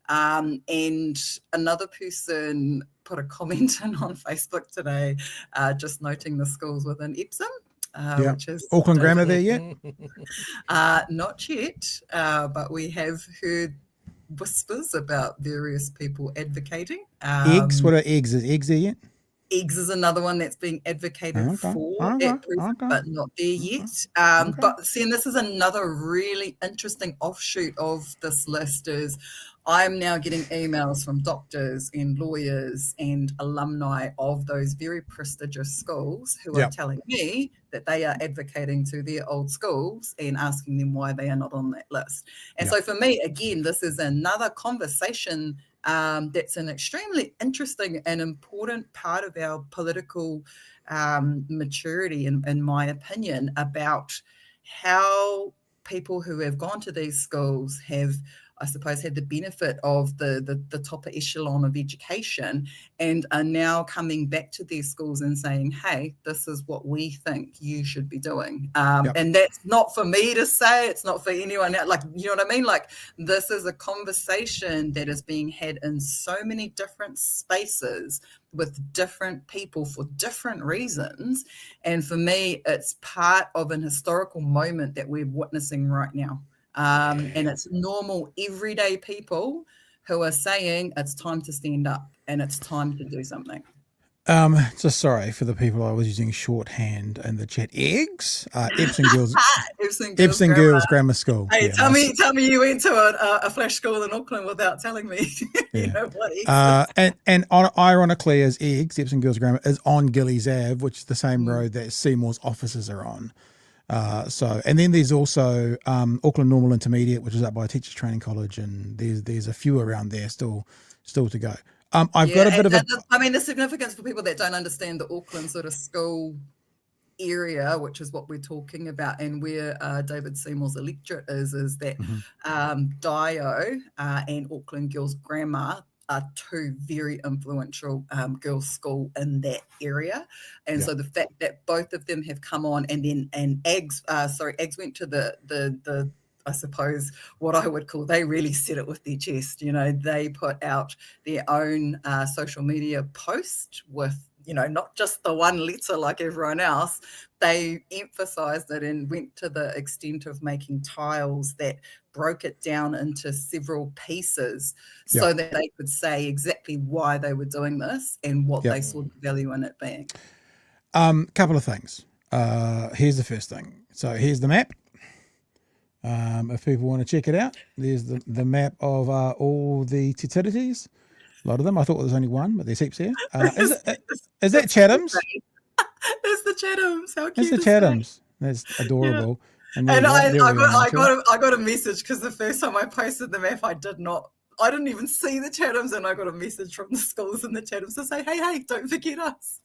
And another person put a comment in on Facebook today, just noting the schools within Epsom. Which is Auckland Grammar there yet? Not yet, but we have heard whispers about various people advocating. Eggs? What are eggs? Is eggs there yet? Eggs is another one that's being advocated for at present, but not there yet. But see, and this is another really interesting offshoot of this list is I'm now getting emails from doctors and lawyers and alumni of those very prestigious schools who are telling me that they are advocating to their old schools and asking them why they are not on that list. And so for me, again, this is another conversation that's an extremely interesting and important part of our political maturity, in my opinion, about how people who have gone to these schools have, I suppose, had the benefit of the top echelon of education and are now coming back to their schools and saying, hey, this is what we think you should be doing. And that's not for me to say, it's not for anyone else. Like, you know what I mean? Like, this is a conversation that is being had in so many different spaces with different people for different reasons. And for me, it's part of an historical moment that we're witnessing right now. And it's normal, everyday people who are saying it's time to stand up and it's time to do something. Just sorry for the people I was using shorthand in the chat. Eggs? Epsom Girls Grammar School. Hey, tell me you went to a flash school in Auckland without telling me. You know what eggs and ironically, as eggs, Epsom Girls Grammar is on Gillies Ave, which is the same road that Seymour's offices are on. And then there's also Auckland Normal Intermediate, which is up by Teachers Training College, and there's a few around there still to go. I've got a bit of I mean, the significance for people that don't understand the Auckland sort of school area, which is what we're talking about, and where David Seymour's electorate is that Dio and Auckland Girls Grammar are two very influential girls' school in that area. And so the fact that both of them have come on and Eggs went to the I suppose what I would call, they really said it with their chest. You know, they put out their own social media post with, you know, not just the one letter like everyone else. They emphasized it and went to the extent of making tiles that broke it down into several pieces so that they could say exactly why they were doing this and what they saw the value in it being. Couple of things. Here's the first thing. So here's the map. If people want to check it out, there's the map of all the Te Tiritis. A lot of them. I thought there was only one, but there's heaps here. Is that Chatham's? There's the Chathams. How cute is the Chathams? That's adorable. Yeah. And I got a message because the first time I posted the map, I didn't even see the Chathams, and I got a message from the schools in the Chathams to say, hey, don't forget us.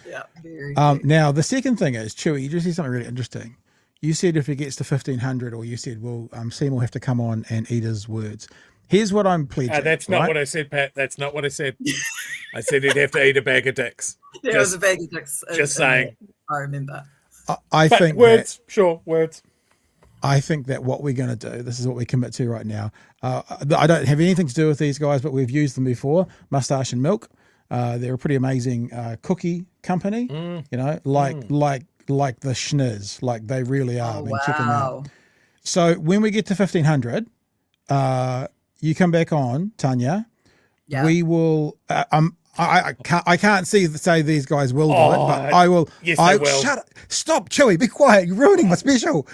Yeah, very cute. Now the second thing is, Chewie, you just said something really interesting. You said if it gets to 1,500, or you said, well, Seymour will have to come on and eat his words. Here's what I'm pledging. That's not what I said, Pat. That's not what I said. I said he'd have to eat a bag of dicks. Yeah, it was a bag of dicks. Just saying. I remember. I think words. I think that what we're going to do, this is what we commit to right now. I don't have anything to do with these guys, but we've used them before, Mustache and Milk. They're a pretty amazing cookie company, you know, like the schniz, like they really are. I mean, check them out. So when we get to 1,500, you come back on, Tanya. Yeah. We will. I can't say these guys will do it, but I will. Yes, they will. Shut up! Stop, Chewie. Be quiet. You're ruining my special.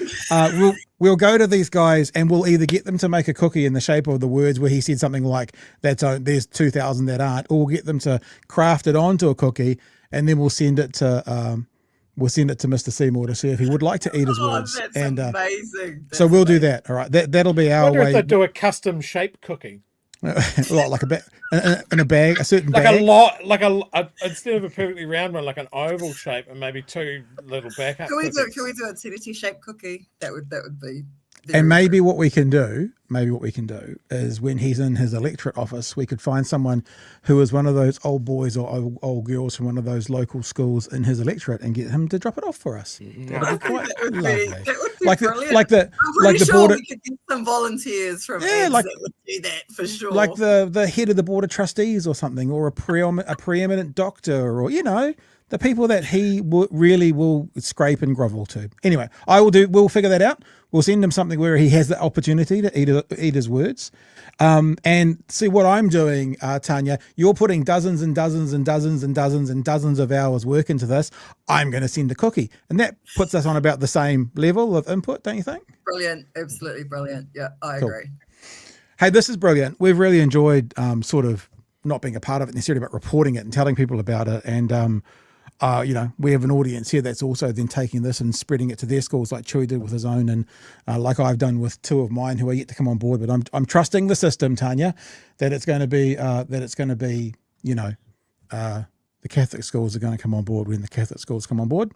We'll go to these guys and we'll either get them to make a cookie in the shape of the words where he said something like there's 2,000 that aren't, or we'll get them to craft it onto a cookie, and then we'll send it to Mr. Seymour to see if he would like to eat his words. That's and amazing. so we'll do that. All right. That'll be our I wonder way. if they do a custom shape cookie. Like a bag in a bag, a certain Like bag. a lot, like a instead of a perfectly round one, like an oval shape, and maybe 2 little backup. Can we do cookies. a Te Tiriti shaped cookie? That would be. And maybe what we can do is when he's in his electorate office, we could find someone who is one of those old boys or old girls from one of those local schools in his electorate and get him to drop it off for us. That'd be quite lovely. That would be Like brilliant. like the sure border. we could get some volunteers from Yeah, like- that would do that for sure. Like the head of the board of trustees or something, or a preeminent doctor, or, you know, the people that he really will scrape and grovel to. Anyway, we'll figure that out. We'll send him something where he has the opportunity to eat his words. And see what I'm doing, Tanya, you're putting dozens and dozens and dozens and dozens and dozens of hours work into this. I'm going to send a cookie. And that puts us on about the same level of input, don't you think? Brilliant. Absolutely brilliant. Yeah, I agree. Hey, this is brilliant. We've really enjoyed sort of not being a part of it necessarily, but reporting it and telling people about it. And, you know, we have an audience here that's also then taking this and spreading it to their schools, like Chewie did with his own, and like I've done with 2 of mine who are yet to come on board. But I'm trusting the system, Tanya, that it's going to be you know, the Catholic schools are going to come on board when the Catholic schools come on board,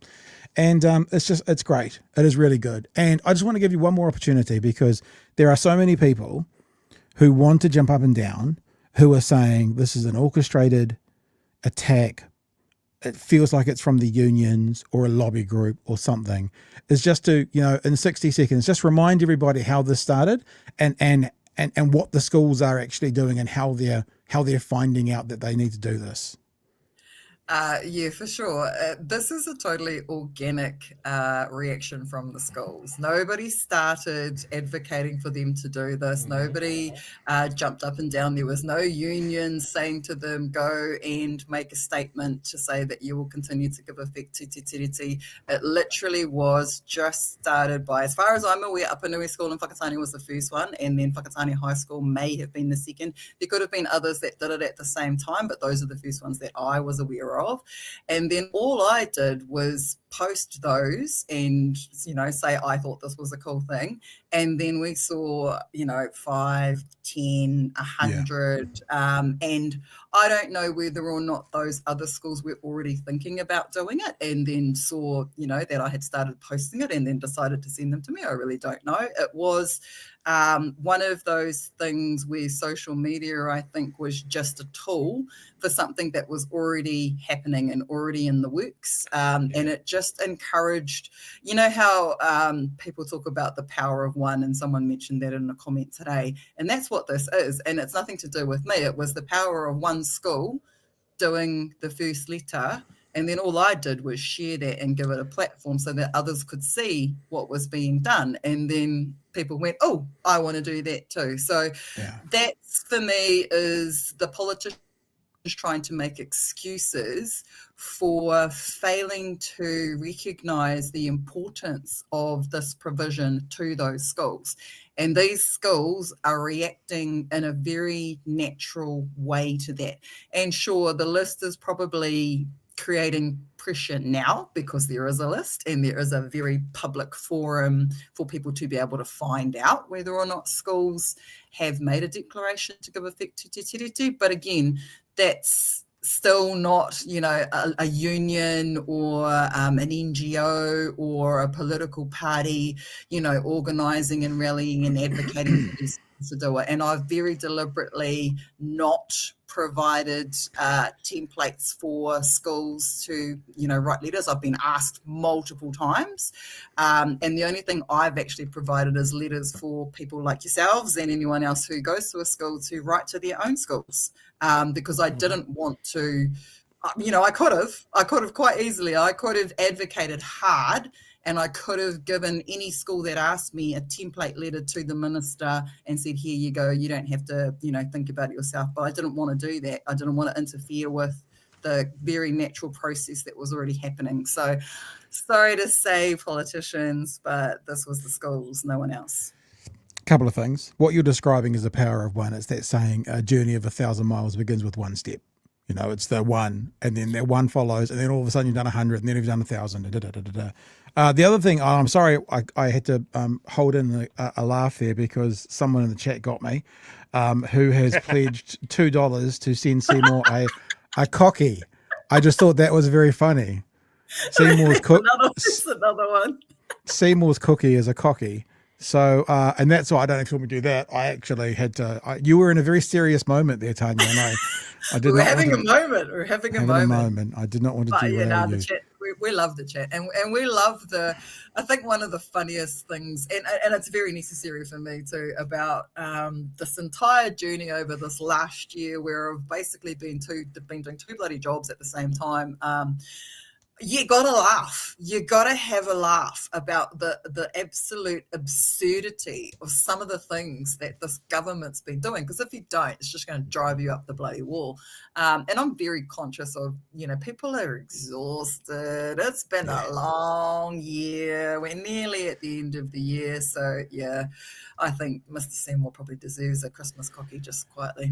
and it's great. It is really good. And I just want to give you one more opportunity, because there are so many people who want to jump up and down, who are saying this is an orchestrated attack. It feels like it's from the unions or a lobby group or something. Is just to, you know, in 60 seconds, just remind everybody how this started and what the schools are actually doing and how they're finding out that they need to do this. Yeah, for sure. This is a totally organic reaction from the schools. Nobody started advocating for them to do this. Nobody jumped up and down. There was no union saying to them, go and make a statement to say that you will continue to give effect to Te Tiriti. It literally was just started by, as far as I'm aware, Upper School in Whakatane was the first one, and then Whakatane High School may have been the second. There could have been others that did it at the same time, but those are the first ones that I was aware of. And then all I did was post those and, you know, say I thought this was a cool thing. And then we saw, you know, 5, 10, 100. And I don't know whether or not those other schools were already thinking about doing it and then saw, you know, that I had started posting it and then decided to send them to me. I really don't know. It was one of those things where social media, I think, was just a tool for something that was already happening and already in the works. And it just encouraged, you know, how people talk about the power of one, and someone mentioned that in a comment today. And that's what this is. And it's nothing to do with me. It was the power of one school doing the first letter. And then all I did was share that and give it a platform so that others could see what was being done. And then people went, oh, I want to do that too. So that's, for me, is the politicians trying to make excuses for failing to recognise the importance of this provision to those schools. And these schools are reacting in a very natural way to that. And sure, the list is probably creating pressure now because there is a list and there is a very public forum for people to be able to find out whether or not schools have made a declaration to give effect to Te Tiriti. But again, that's still not, you know, a union or an NGO or a political party, you know, organising and rallying and advocating for these to do it. And I've very deliberately not provided templates for schools to, write letters. I've been asked multiple times. And the only thing I've actually provided is letters for people like yourselves and anyone else who goes to a school to write to their own schools, because I didn't want to, I could have quite easily, I could have advocated hard, and I could have given any school that asked me a template letter to the minister and said, here you go, you don't have to, think about it yourself. But I didn't want to do that. I didn't want to interfere with the very natural process that was already happening. So sorry to say, politicians, but this was the schools, no one else. Couple of things. What you're describing is the power of one. It's that saying, a journey of 1,000 miles begins with one step. It's the one, and then that one follows, and then all of a sudden you've done 100, and then you've done 1,000. The other thing, I'm sorry, I had to hold in a laugh there because someone in the chat got me, who has pledged $2 to send Seymour a cocky. I just thought that was very funny. Seymour's another one. Seymour's cookie is a cocky. So, and that's why I don't actually want to do that. I actually had to. You were in a very serious moment there, Tanya, and I did not. We're having a moment. I did not want to do that. The chat, we love the chat, and we love I think one of the funniest things, and it's very necessary for me too, about this entire journey over this last year, where I've basically been doing two bloody jobs at the same time. You gotta laugh. You gotta have a laugh about the absolute absurdity of some of the things that this government's been doing. Because if you don't, it's just going to drive you up the bloody wall. And I'm very conscious of, people are exhausted. It's been a long year. We're nearly at the end of the year. So yeah, I think Mr. Seymour probably deserves a Christmas cocky just quietly.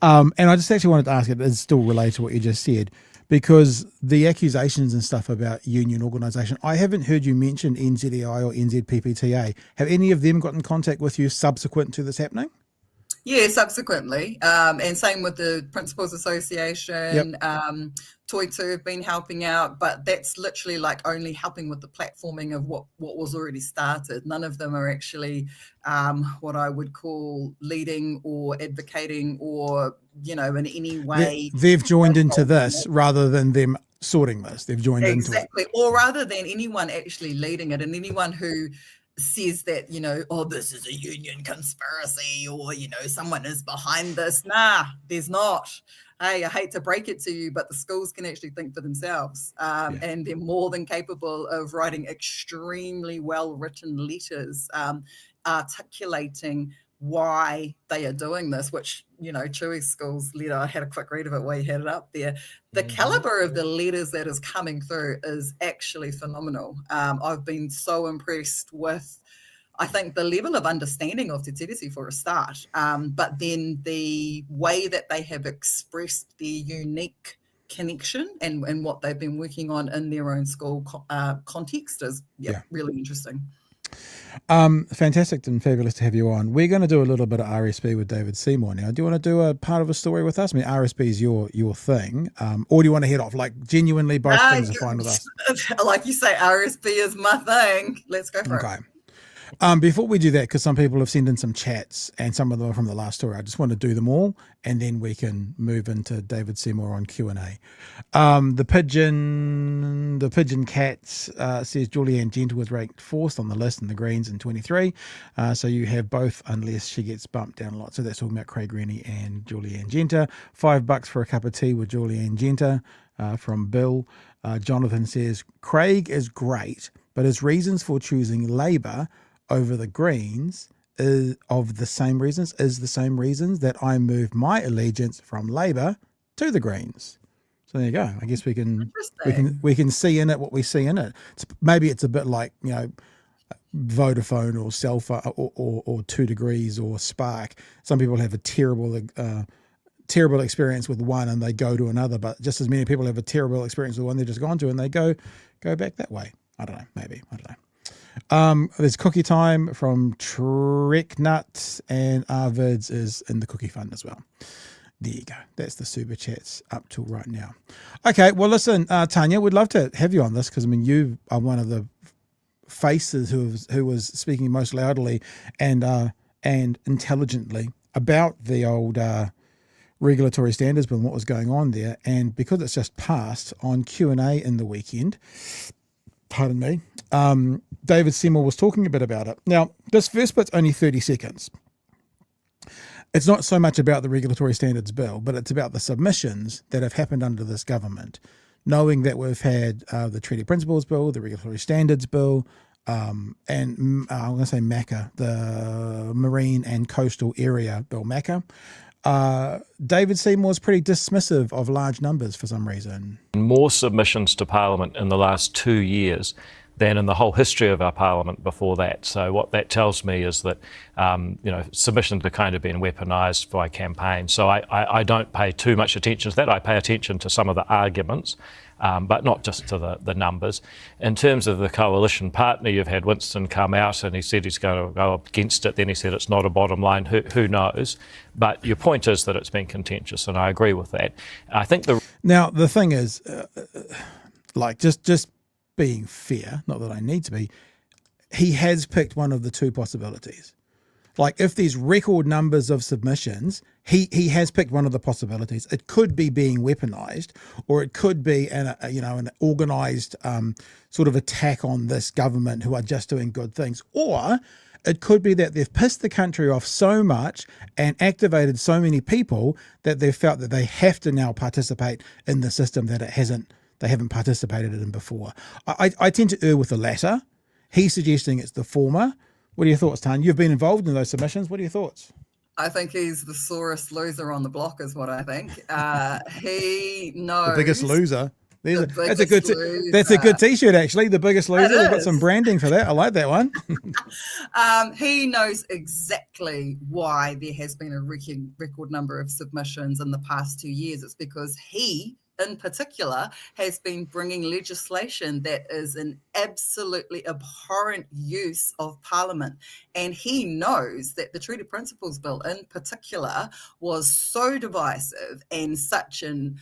And I just actually wanted to ask, it is still related to what you just said, because the accusations and stuff about union organisation, I haven't heard you mention NZEI or NZPPTA. Have any of them got in contact with you subsequent to this happening? Yeah, subsequently. And same with the Principals Association. Yep. Toitu have been helping out, but that's literally like only helping with the platforming of what was already started. None of them are actually what I would call leading or advocating or, in any way. They've joined into this rather than them sorting this. They've joined into it. Exactly. Or rather than anyone actually leading it, and anyone who says that, this is a union conspiracy, or, someone is behind this. Nah, there's not. Hey, I hate to break it to you, but the schools can actually think for themselves. And they're more than capable of writing extremely well-written letters, articulating why they are doing this, which, Chewie's school's letter, I had a quick read of it while you had it up there. The caliber of the letters that is coming through is actually phenomenal. I've been so impressed with, I think, the level of understanding of Te Tiriti for a start, but then the way that they have expressed their unique connection and what they've been working on in their own school context is really interesting. Fantastic and fabulous to have you on. We're going to do a little bit of RSP with David Seymour now. Do you want to do a part of a story with us? I mean, RSP is your thing, or do you want to head off? Like, genuinely, both things are fine with us. Like you say, RSP is my thing. Let's go for it. Before we do that, because some people have sent in some chats and some of them are from the last story, I just want to do them all and then we can move into David Seymour on Q&A. The pigeon cat says Julianne Gentle was ranked 4th on the list in the Greens in 23. So you have both unless she gets bumped down a lot. So that's talking about Craig Renney and Julianne Gentle. $5 for a cup of tea with Julianne Gentle from Bill. Jonathan says Craig is great, but his reasons for choosing Labour over the Greens is the same reasons that I moved my allegiance from Labour to the Greens. So there you go. I guess we can see in it what we see in it. Maybe it's a bit like, Vodafone or Selfa or 2 Degrees or Spark. Some people have a terrible experience with one and they go to another, but just as many people have a terrible experience with one they've just gone to and they go back that way. I don't know. Maybe. I don't know. There's cookie time from Trek Nuts, and Arvids is in the cookie fund as well. There you go. That's the super chats up till right now. Okay, well, listen, Tania, we'd love to have you on this because, I mean, you are one of the faces who was speaking most loudly and and intelligently about the old regulatory standards bill and what was going on there. And because it's just passed on Q&A in the weekend, pardon me, David Seymour was talking a bit about it. Now, this first bit's only 30 seconds. It's not so much about the regulatory standards bill, but it's about the submissions that have happened under this government, knowing that we've had the Treaty Principles Bill, the Regulatory Standards Bill, and I'm going to say MACA, the Marine and Coastal Area Bill MACA. David Seymour's pretty dismissive of large numbers for some reason. More submissions to Parliament in the last 2 years than in the whole history of our Parliament before that. So what that tells me is that submissions are kind of being weaponised by campaigns. So I don't pay too much attention to that. I pay attention to some of the arguments, but not just to the numbers. In terms of the coalition partner, you've had Winston come out and he said he's going to go against it. Then he said it's not a bottom line. Who knows? But your point is that it's been contentious, and I agree with that. I think now the thing is, just being fair, not that I need to be, he has picked one of the two possibilities. Like, if there's record numbers of submissions, he has picked one of the possibilities. It could be being weaponized, or it could be an organized sort of attack on this government who are just doing good things, or it could be that they've pissed the country off so much and activated so many people that they've felt that they have to now participate in the system that they haven't participated in before. I tend to err with the latter. He's suggesting it's the former. What are your thoughts, Tanya? You've been involved in those submissions. What are your thoughts? I think he's the sorest loser on the block is what I think. He knows. The biggest loser. That's a good T-shirt, actually. The biggest loser. We've got some branding for that. I like that one. He knows exactly why there has been a record number of submissions in the past 2 years. It's because he, in particular, has been bringing legislation that is an absolutely abhorrent use of Parliament. And he knows that the Treaty Principles Bill in particular was so divisive and such an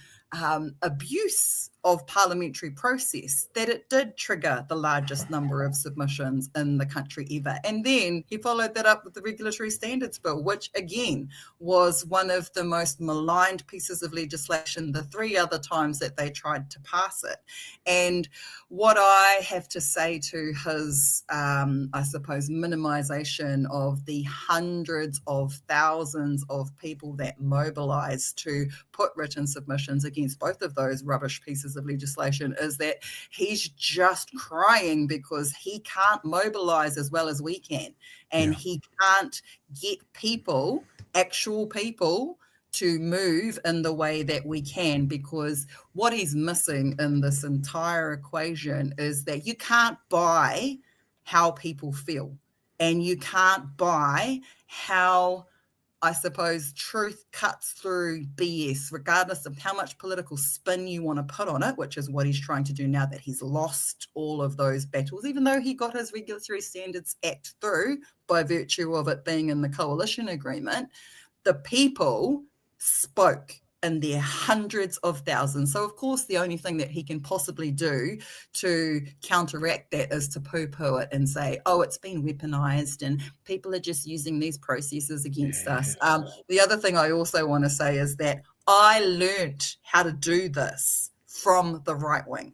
abuse of parliamentary process that it did trigger the largest number of submissions in the country ever. And then he followed that up with the Regulatory Standards Bill, which again was one of the most maligned pieces of legislation the 3 other times that they tried to pass it. And what I have to say to his, I suppose, minimization of the hundreds of thousands of people that mobilized to put written submissions against both of those rubbish pieces of legislation is that he's just crying because he can't mobilize as well as we can. And he can't get people, actual people, to move in the way that we can, because what he's missing in this entire equation is that you can't buy how people feel, and you can't buy how, I suppose, truth cuts through BS, regardless of how much political spin you want to put on it, which is what he's trying to do now that he's lost all of those battles, even though he got his Regulatory Standards Act through by virtue of it being in the coalition agreement. The people spoke in their hundreds of thousands. So, of course, the only thing that he can possibly do to counteract that is to poo-poo it and say, oh, it's been weaponized and people are just using these processes against us. The other thing I also want to say is that I learnt how to do this from the right wing.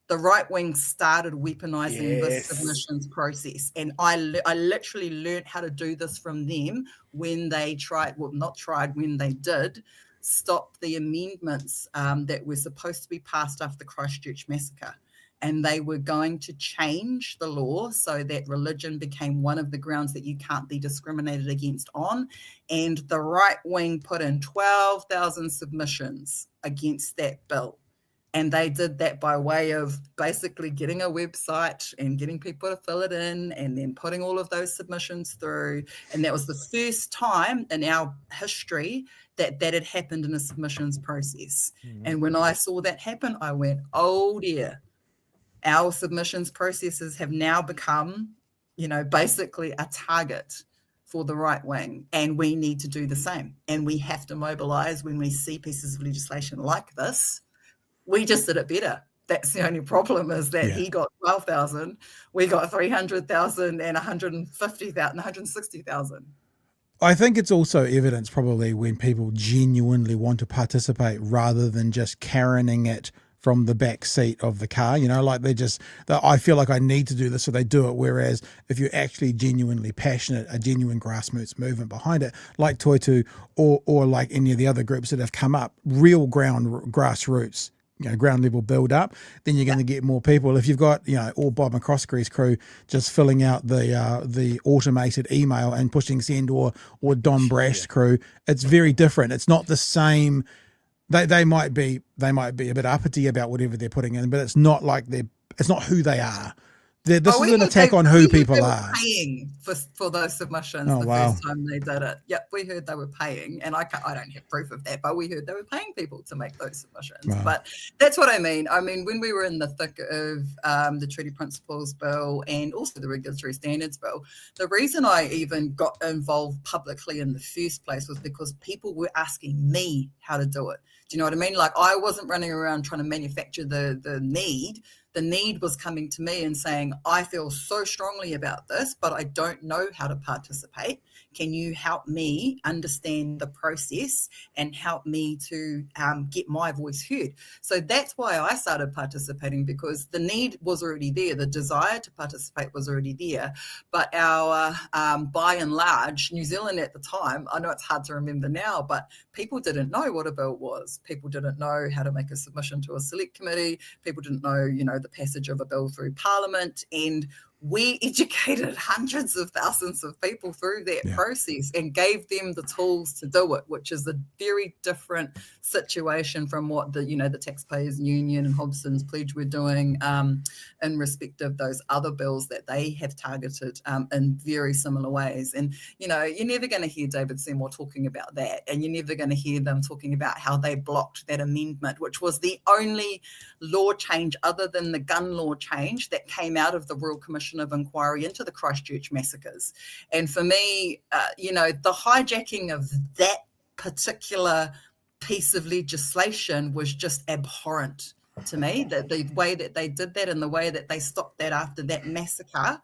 The right wing started weaponizing this submissions process. And I literally learned how to do this from them when they when they did stop the amendments that were supposed to be passed after the Christchurch massacre. And they were going to change the law so that religion became one of the grounds that you can't be discriminated against on. And the right wing put in 12,000 submissions against that bill. And they did that by way of basically getting a website and getting people to fill it in and then putting all of those submissions through. And that was the first time in our history that had happened in a submissions process. Mm-hmm. And when I saw that happen, I went, oh dear, our submissions processes have now become, basically a target for the right wing. And we need to do the same. And we have to mobilize when we see pieces of legislation like this. We just did it better. That's the only problem, is that he got 12,000, we got 300,000 and 150,000, 160,000. I think it's also evidence probably when people genuinely want to participate rather than just carrying it from the back seat of the car, like I feel like I need to do this, so they do it. Whereas if you're actually genuinely passionate, a genuine grassroots movement behind it, like Toitu or like any of the other groups that have come up, real grassroots, ground level build up, then you're going to get more people. If you've got, all Bob McCroskey's crew just filling out the automated email and pushing send, or Don Brash's crew, it's very different. It's not the same. They might be a bit uppity about whatever they're putting in, but it's not like it's not who they are. This is an attack on who people are. Paying for those submissions first time they did it. Yep, we heard they were paying, and I don't have proof of that, but we heard they were paying people to make those submissions. Wow. But that's what I mean. I mean, when we were in the thick of the Treaty Principles Bill and also the Regulatory Standards Bill, the reason I even got involved publicly in the first place was because people were asking me how to do it. Do you know what I mean? Like, I wasn't running around trying to manufacture the need. The need was coming to me and saying, I feel so strongly about this, but I don't know how to participate. Can you help me understand the process and help me to get my voice heard? So that's why I started participating, because the need was already there. The desire to participate was already there. But our, by and large, New Zealand at the time, I know it's hard to remember now, but people didn't know what a bill was. People didn't know how to make a submission to a select committee. People didn't know, the passage of a bill through Parliament. And we educated hundreds of thousands of people through that process and gave them the tools to do it, which is a very different situation from what the Taxpayers Union and Hobson's Pledge were doing in respect of those other bills that they have targeted in very similar ways. And, you're never going to hear David Seymour talking about that. And you're never going to hear them talking about how they blocked that amendment, which was the only law change other than the gun law change that came out of the Royal Commission of Inquiry into the Christchurch massacres. And for me, the hijacking of that particular piece of legislation was just abhorrent to me. That the way that they did that and the way that they stopped that after that massacre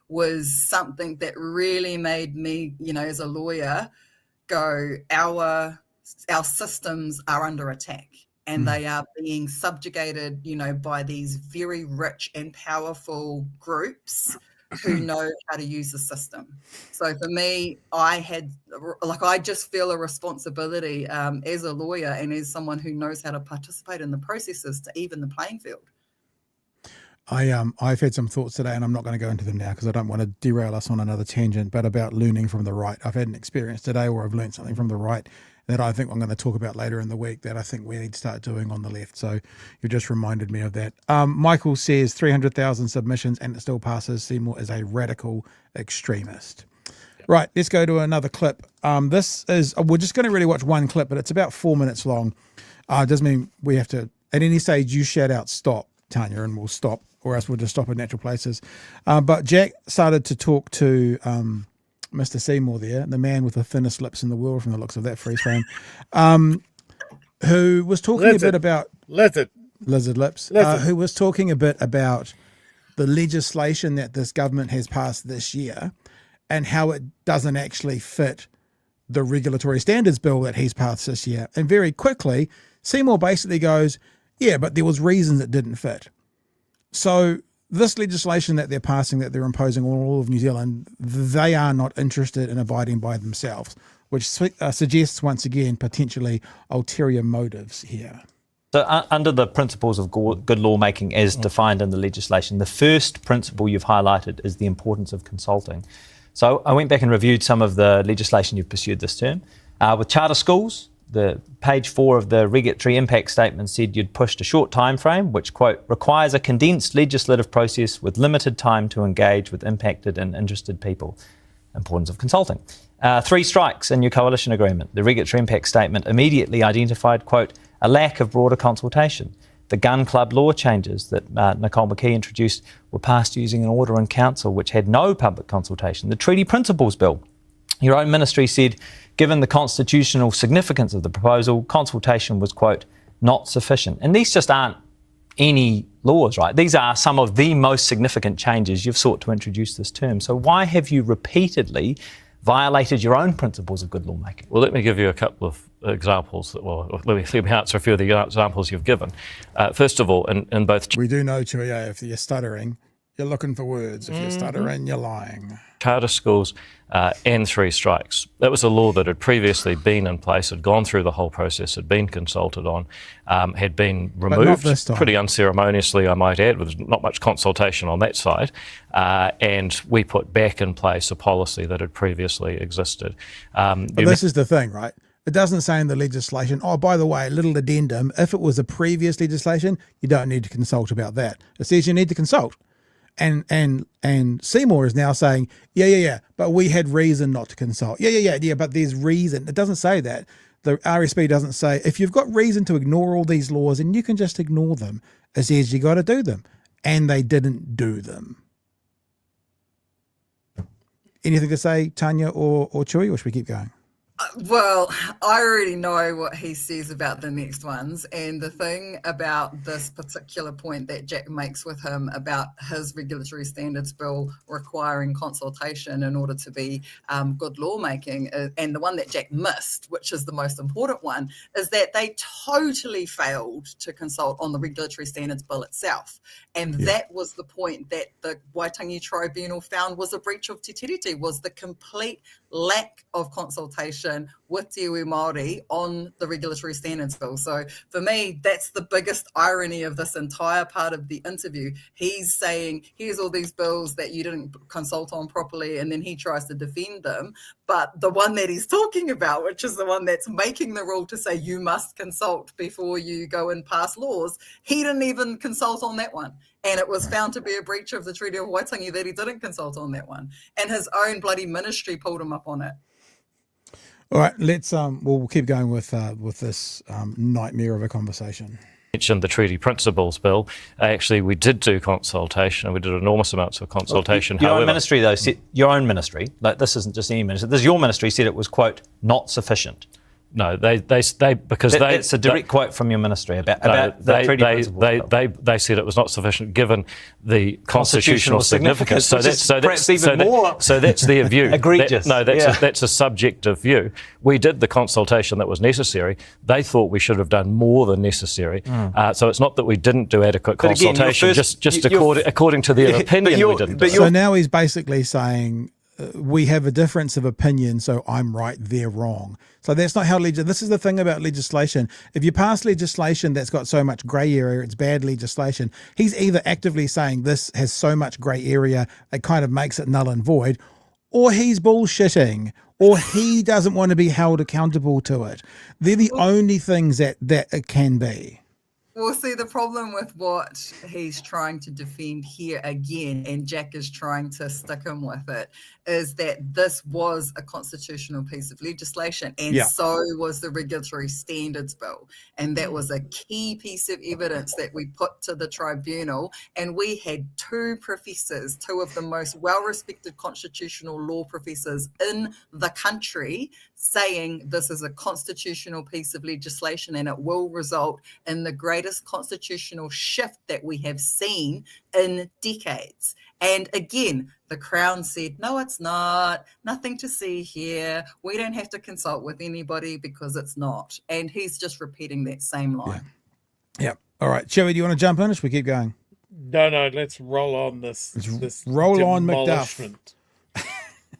was something that really made me, as a lawyer, go, our systems are under attack. And they are being subjugated, by these very rich and powerful groups who know how to use the system. So for me, I just feel a responsibility as a lawyer and as someone who knows how to participate in the processes to even the playing field. I've had some thoughts today, and I'm not going to go into them now because I don't want to derail us on another tangent, but about learning from the right. I've had an experience today where I've learned something from the right that I think I'm going to talk about later in the week that I think we need to start doing on the left. So you just reminded me of that. Michael says 300,000 submissions and it still passes. Seymour is a radical extremist. Yep. Right, let's go to another clip. We're just going to really watch one clip, but it's about 4 minutes long. It doesn't mean we have to, at any stage, you shout out stop, Tania, and we'll stop, or else we'll just stop at natural places. But Jack started to talk to Mr. Seymour there, the man with the thinnest lips in the world from the looks of that freeze frame, who was talking a bit about... Lizard lips. Who was talking a bit about the legislation that this government has passed this year and how it doesn't actually fit the regulatory standards bill that he's passed this year. And very quickly, Seymour basically goes, yeah, but there was reasons it didn't fit. So this legislation that they're passing, that they're imposing on all of New Zealand, they are not interested in abiding by themselves, which suggests, once again, potentially ulterior motives here. So under the principles of good lawmaking as defined in the legislation, the first principle you've highlighted is the importance of consulting. So I went back and reviewed some of the legislation you've pursued this term. With charter schools, the page 4 of the regulatory impact statement said you'd pushed a short time frame, which, quote, requires a condensed legislative process with limited time to engage with impacted and interested people. Importance of consulting. 3 strikes in your coalition agreement. The regulatory impact statement immediately identified, quote, a lack of broader consultation. The gun club law changes that Nicole McKee introduced were passed using an order in council which had no public consultation. The Treaty Principles Bill, your own ministry said, given the constitutional significance of the proposal, consultation was, quote, not sufficient. And these just aren't any laws, right? These are some of the most significant changes you've sought to introduce this term. So why have you repeatedly violated your own principles of good lawmaking? Well, let me give you a couple of examples. Let me answer a few of the examples you've given. First of all, in both We do know, Chewie, if you're stuttering, you're looking for words. If you're stuttering, you're lying. charter schools and 3 strikes. That was a law that had previously been in place, had gone through the whole process, had been consulted on, had been removed pretty unceremoniously, I might add, with not much consultation on that side, and we put back in place a policy that had previously existed. But this is the thing, right? It doesn't say in the legislation, oh, by the way, little addendum, if it was a previous legislation, you don't need to consult about that. It says you need to consult. And Seymour is now saying, yeah, but we had reason not to consult. Yeah, but there's reason. It doesn't say that. The RSP doesn't say, if you've got reason to ignore all these laws, and you can just ignore them. It says you got to do them. And they didn't do them. Anything to say, Tania or Chewie, or should we keep going? Well, I already know what he says about the next ones. And the thing about this particular point that Jack makes with him about his regulatory standards bill requiring consultation in order to be good lawmaking, and the one that Jack missed, which is the most important one, is that they totally failed to consult on the regulatory standards bill itself. And that was the point that the Waitangi Tribunal found was a breach of Te Tiriti, was the complete lack of consultation with Te Iwi Māori on the regulatory standards bill. So for me, that's the biggest irony of this entire part of the interview. He's saying, here's all these bills that you didn't consult on properly, and then he tries to defend them. But the one that he's talking about, which is the one that's making the rule to say you must consult before you go and pass laws, he didn't even consult on that one. And it was found to be a breach of the Treaty of Waitangi that he didn't consult on that one. And his own bloody ministry pulled him up on it. All right, let's we'll keep going with this nightmare of a conversation. Mentioned the treaty principles bill. Actually, we did do consultation, and we did enormous amounts of consultation. Your own ministry, though, your own ministry, like this isn't just any ministry. This is your ministry said it was, quote, not sufficient. No, it's a direct quote from your ministry about the treaty principles. They said it was not sufficient given the constitutional significance. So that's their view. Egregious. That's a subjective view. We did the consultation that was necessary. They thought we should have done more than necessary. So it's not that we didn't do adequate consultation. According to their opinion, we didn't. So now he's basically saying, we have a difference of opinion, so I'm right, they're wrong. So that's not how this is the thing about legislation. If you pass legislation that's got so much grey area, it's bad legislation. He's either actively saying this has so much grey area, it kind of makes it null and void, or he's bullshitting, or he doesn't want to be held accountable to it. They're the only things that it can be. Well, see, the problem with what he's trying to defend here again, and Jack is trying to stick him with it, is that this was a constitutional piece of legislation, and so was the regulatory standards bill. And that was a key piece of evidence that we put to the tribunal. And we had 2 professors, 2 of the most well-respected constitutional law professors in the country, saying this is a constitutional piece of legislation and it will result in the greatest constitutional shift that we have seen in decades. And again, the Crown said, no, it's not. Nothing to see here. We don't have to consult with anybody because it's not. And he's just repeating that same line. Yeah. All right. Chewie, do you want to jump in or should we keep going? No, let's roll on this. Roll on, McDuff.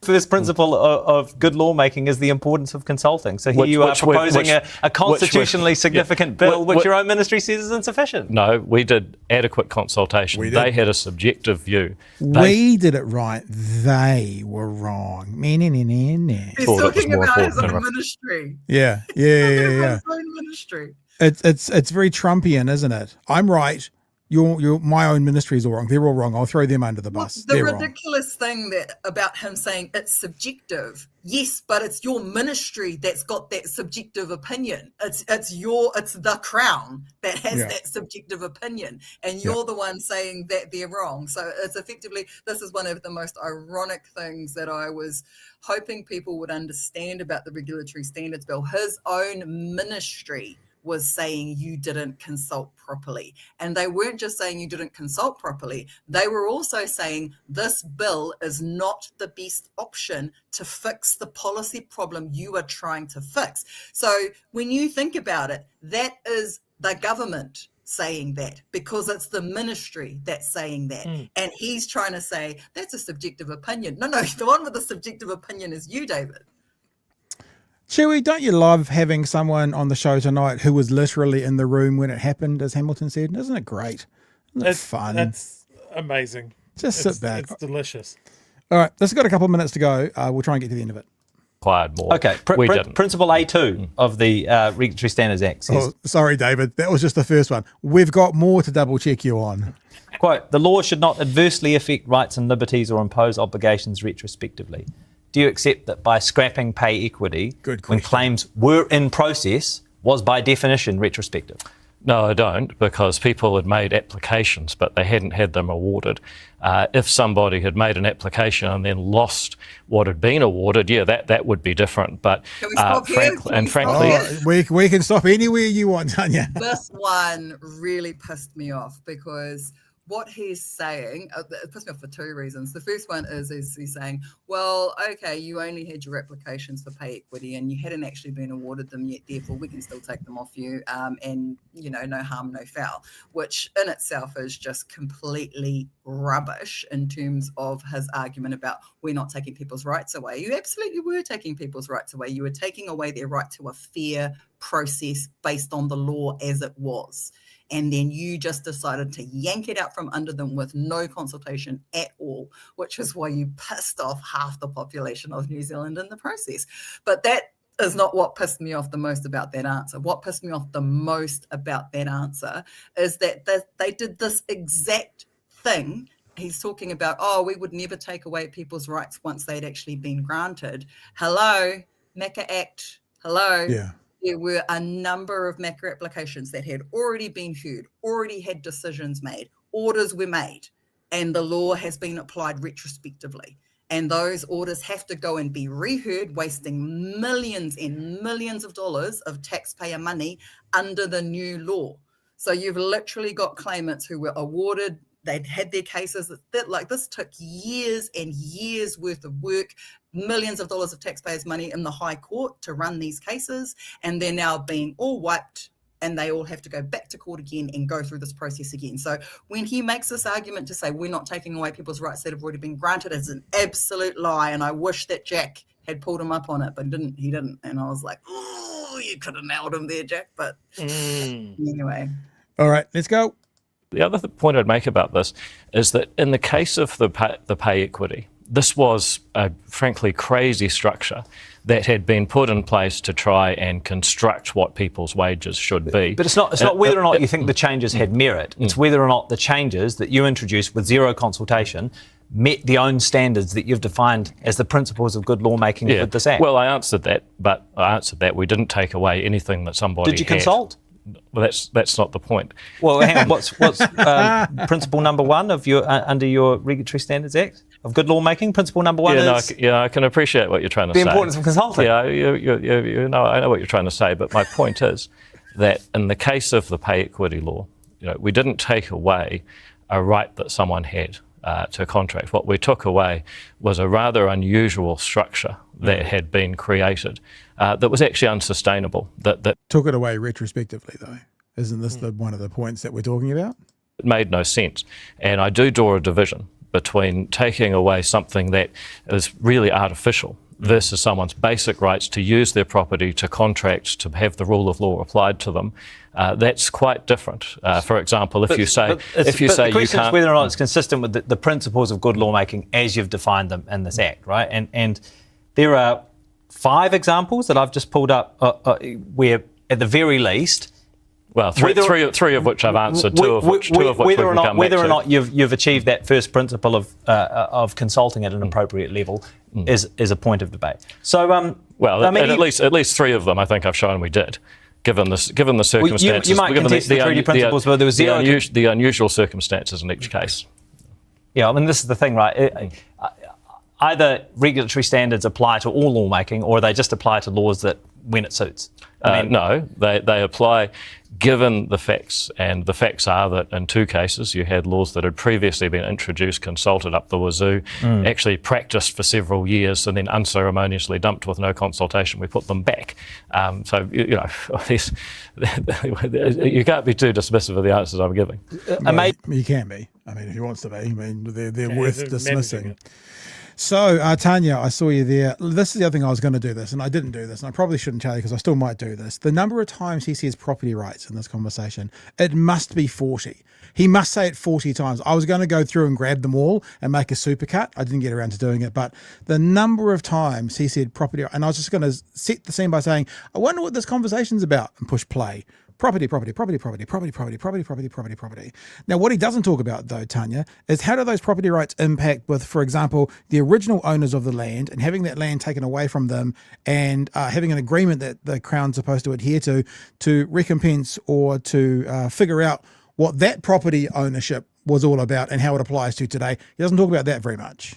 First principle of good lawmaking is the importance of consulting. So here you are proposing a constitutionally significant bill, which your own ministry says is insufficient. No, we did adequate consultation. They had a subjective view. We did it right. They were wrong. He's talking about his own ministry. Yeah. His own ministry. It's very Trumpian, isn't it? I'm right. My own ministry is all wrong. They're all wrong. I'll throw them under the bus. The ridiculous thing about him saying it's subjective. Yes, but it's your ministry that's got that subjective opinion. It's the Crown that has that subjective opinion, and you're the one saying that they're wrong. So it's effectively, this is one of the most ironic things that I was hoping people would understand about the regulatory standards bill. His own ministry was saying you didn't consult properly. And they weren't just saying you didn't consult properly. They were also saying this bill is not the best option to fix the policy problem you are trying to fix. So when you think about it, that is the government saying that, because it's the ministry that's saying that. And he's trying to say that's a subjective opinion. No, the one with the subjective opinion is you, David. Chewie, don't you love having someone on the show tonight who was literally in the room when it happened, as Hamilton said? Isn't it great? Isn't it fun? That's amazing. Just sit back. It's delicious. All right, let's got a couple of minutes to go. We'll try and get to the end of it. Required more. Okay, Principle A2 of the Regulatory Standards Act says... Oh, sorry, David. That was just the first one. We've got more to double check you on. Quote, the law should not adversely affect rights and liberties or impose obligations retrospectively. Do you accept that by scrapping pay equity, when claims were in process, was by definition retrospective? No, I don't, because people had made applications, but they hadn't had them awarded. If somebody had made an application and then lost what had been awarded, that would be different. But frankly, we can stop anywhere you want, Tania. This one really pissed me off, because what he's saying, it pissed me off for two reasons. The first one is he's saying, well, okay, you only had your applications for pay equity and you hadn't actually been awarded them yet, therefore we can still take them off you, and, no harm, no foul, which in itself is just completely rubbish in terms of his argument about we're not taking people's rights away. You absolutely were taking people's rights away. You were taking away their right to a fair process based on the law as it was. And then you just decided to yank it out from under them with no consultation at all, which is why you pissed off half the population of New Zealand in the process. But that is not what pissed me off the most about that answer. What pissed me off the most about that answer is that they did this exact thing. He's talking about, we would never take away people's rights once they'd actually been granted. Hello, MACA Act. Hello. Yeah. There were a number of MACA applications that had already been heard, already had decisions made, orders were made, and the law has been applied retrospectively. And those orders have to go and be reheard, wasting millions and millions of dollars of taxpayer money under the new law. So you've literally got claimants who were awarded, they'd had their cases, this took years and years worth of work, millions of dollars of taxpayers' money in the High Court to run these cases, and they're now being all wiped, and they all have to go back to court again and go through this process again. So when he makes this argument to say we're not taking away people's rights that have already been granted, is an absolute lie, and I wish that Jack had pulled him up on it, but he didn't. And I was like, oh, you could have nailed him there, Jack, but anyway. All right, let's go. The other point I'd make about this is that in the case of the pay equity, this was a frankly crazy structure that had been put in place to try and construct what people's wages should be. But it's not whether or not you think the changes had merit. It's whether or not the changes that you introduced with zero consultation met the own standards that you've defined as the principles of good lawmaking with this Act. Well, I answered that, we didn't take away anything that somebody Did you consult? Well, that's not the point. Well, hang on. What's principle number one of your under your Regulatory Standards Act of good lawmaking? Principle number one is... I can appreciate what you're trying to say. The importance of consulting. Yeah, I know what you're trying to say, but my point is that in the case of the pay equity law, we didn't take away a right that someone had to contract. What we took away was a rather unusual structure that had been created that was actually unsustainable. That took it away retrospectively, though. Isn't this one of the points that we're talking about? It made no sense. And I do draw a division between taking away something that is really artificial versus someone's basic rights to use their property, to contract, to have the rule of law applied to them. That's quite different. For example, if you say the question is whether or not it's consistent with the principles of good lawmaking as you've defined them in this Act, right? And there are 5 examples that I've just pulled up where, at the very least, well, three of which I've answered, two of which we can come back to. Whether or not you've achieved that first principle of consulting at an appropriate level is a point of debate. So, at least 3 of them, I think I've shown we did. Given the circumstances, you might contest the treaty principles, but there was zero. The unusual circumstances in each case. Yeah, I mean, this is the thing, right? either regulatory standards apply to all lawmaking, or they just apply to laws that when it suits? No, they apply given the facts, and the facts are that in 2 cases you had laws that had previously been introduced, consulted up the wazoo, actually practiced for several years, and then unceremoniously dumped with no consultation. We put them back. So you can't be too dismissive of the answers I'm giving. Well, you can be. I mean, if he wants to be. I mean, they're worth dismissing. It. So, Tania, I saw you there. This is the other thing I was going to do this, and I didn't do this, and I probably shouldn't tell you because I still might do this. The number of times he says property rights in this conversation, it must be 40. He must say it 40 times. I was going to go through and grab them all and make a supercut. I didn't get around to doing it, but the number of times he said property, and I was just going to set the scene by saying, I wonder what this conversation's about, and push play. Property. Now, what he doesn't talk about, though, Tania, is how do those property rights impact with, for example, the original owners of the land and having that land taken away from them and having an agreement that the Crown's supposed to adhere to recompense or to figure out what that property ownership was all about and how it applies to today. He doesn't talk about that very much.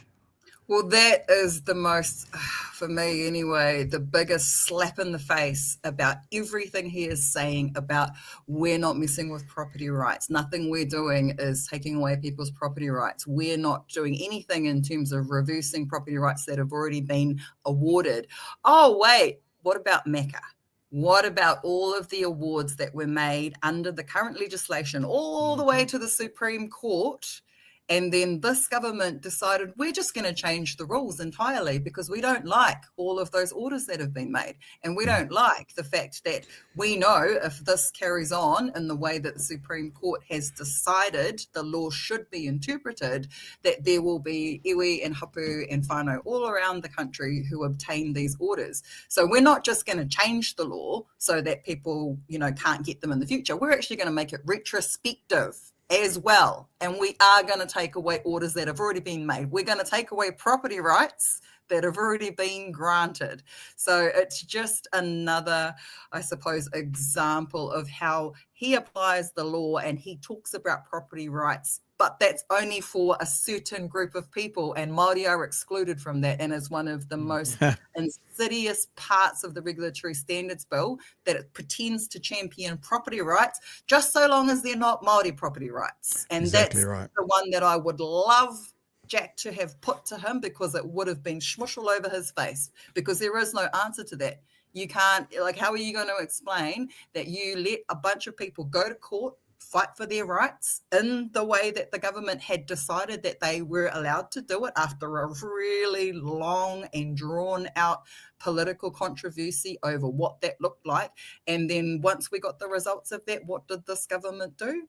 Well, that is the most, for me anyway, the biggest slap in the face about everything he is saying about we're not messing with property rights. Nothing we're doing is taking away people's property rights. We're not doing anything in terms of reversing property rights that have already been awarded. Oh, wait, what about Mecca? What about all of the awards that were made under the current legislation all the way to the Supreme Court? And then this government decided we're just going to change the rules entirely because we don't like all of those orders that have been made. And we don't like the fact that we know if this carries on in the way that the Supreme Court has decided the law should be interpreted, that there will be iwi and hapu and whānau all around the country who obtain these orders. So we're not just going to change the law so that people, can't get them in the future. We're actually going to make it retrospective as well. And we are going to take away orders that have already been made. We're going to take away property rights that have already been granted. So it's just another, I suppose, example of how he applies the law and he talks about property rights, but that's only for a certain group of people, and Māori are excluded from that, and is one of the most insidious parts of the Regulatory Standards Bill, that it pretends to champion property rights just so long as they're not Māori property rights. And exactly that's right. The one that I would love Jack to have put to him, because it would have been smush all over his face, because there is no answer to that. You can't, how are you going to explain that you let a bunch of people go to court, fight for their rights in the way that the government had decided that they were allowed to do it after a really long and drawn out political controversy over what that looked like? And then once we got the results of that, what did this government do?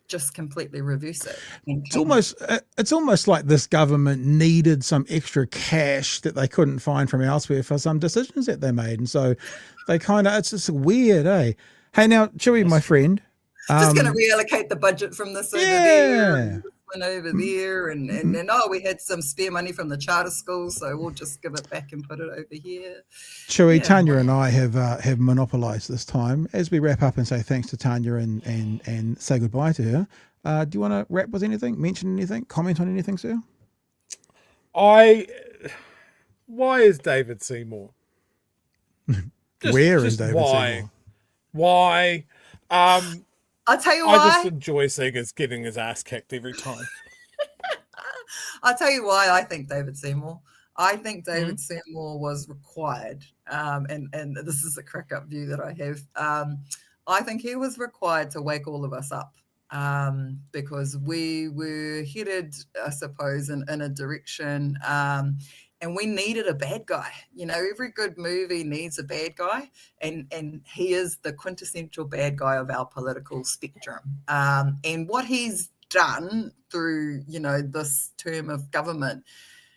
Just completely reverse it. It's almost like this government needed some extra cash that they couldn't find from elsewhere for some decisions that they made, and so they it's just weird, eh? Hey, now, Chewie, my friend, just going to reallocate the budget from this over there, and this one over there, and we had some spare money from the charter schools, so we'll just give it back and put it over here. Chewie, Tania and I have monopolised this time. As we wrap up and say thanks to Tania and say goodbye to her, do you want to wrap with anything, mention anything, comment on anything, sir? Why is David Seymour? Where is David Seymour? Why? I'll tell you why. I just enjoy seeing us getting his ass kicked every time. I'll tell you why I think David Seymour. I think David Seymour was required, and this is a crack-up view that I have. I think he was required to wake all of us up, because we were headed, I suppose, in a direction, and we needed a bad guy. Every good movie needs a bad guy, and he is the quintessential bad guy of our political spectrum. And what he's done through, this term of government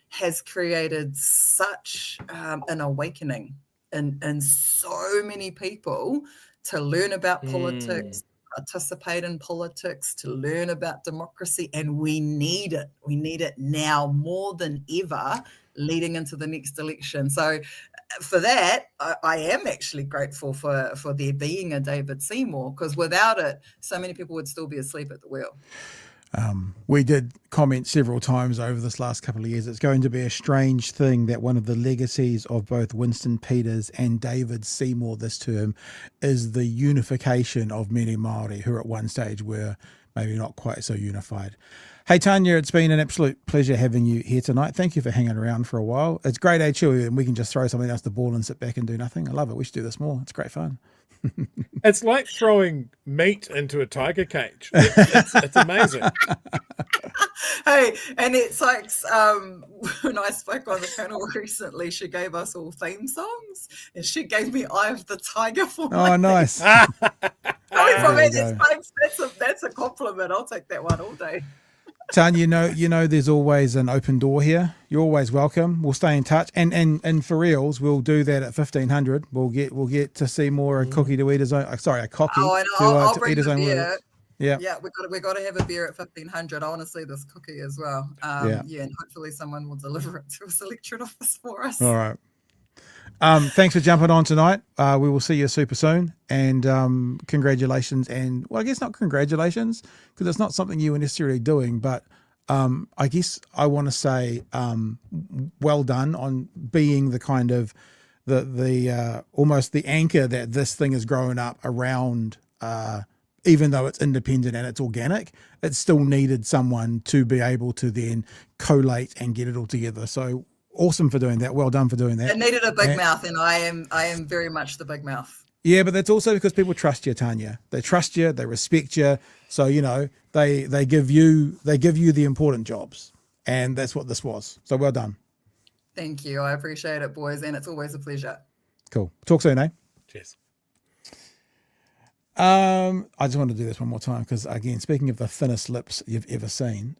has created such an awakening in so many people to learn about politics, participate in politics, to learn about democracy, and we need it. We need it now more than ever, leading into the next election. So for that, I am actually grateful for there being a David Seymour, because without it, so many people would still be asleep at the wheel. We did comment several times over this last couple of years. It's going to be a strange thing that one of the legacies of both Winston Peters and David Seymour this term is the unification of many Māori who at one stage were maybe not quite so unified. Hey, Tania, it's been an absolute pleasure having you here tonight. Thank you for hanging around for a while. It's great, Chewie, and we can just throw something else at the ball and sit back and do nothing. I love it. We should do this more. It's great fun. It's like throwing meat into a tiger cage. It's amazing. Hey, and it's like when I spoke on the panel recently, she gave us all theme songs, and she gave me "Eye of the Tiger" for my nice. Coming from it, that's a compliment. I'll take that one all day. Tanya, you know, there's always an open door here. You're always welcome. We'll stay in touch, and for reals, we'll do that at 1500. We'll get to see more a cookie to eat his own. Sorry, a cocky I'll to bring eat his the own beer. words. Yeah, we got to have a beer at 1500. I want to see this cookie as well. And hopefully someone will deliver it to a electorate office for us. All right. Thanks for jumping on tonight. We will see you super soon, and congratulations. And well, I guess not congratulations because it's not something you were necessarily doing, but I guess I want to say well done on being the kind of the almost the anchor that this thing has grown up around. Even though it's independent and it's organic, it still needed someone to be able to then collate and get it all together. So awesome for doing that. Well done for doing that. It needed a big mouth, and I am very much the big mouth. Yeah, but that's also because people trust you, Tanya. They trust you, they respect you. So, you know, they give you the important jobs. And that's what this was. So well done. Thank you. I appreciate it, boys, and it's always a pleasure. Cool. Talk soon, eh? Cheers. I just want to do this one more time because, again, speaking of the thinnest lips you've ever seen,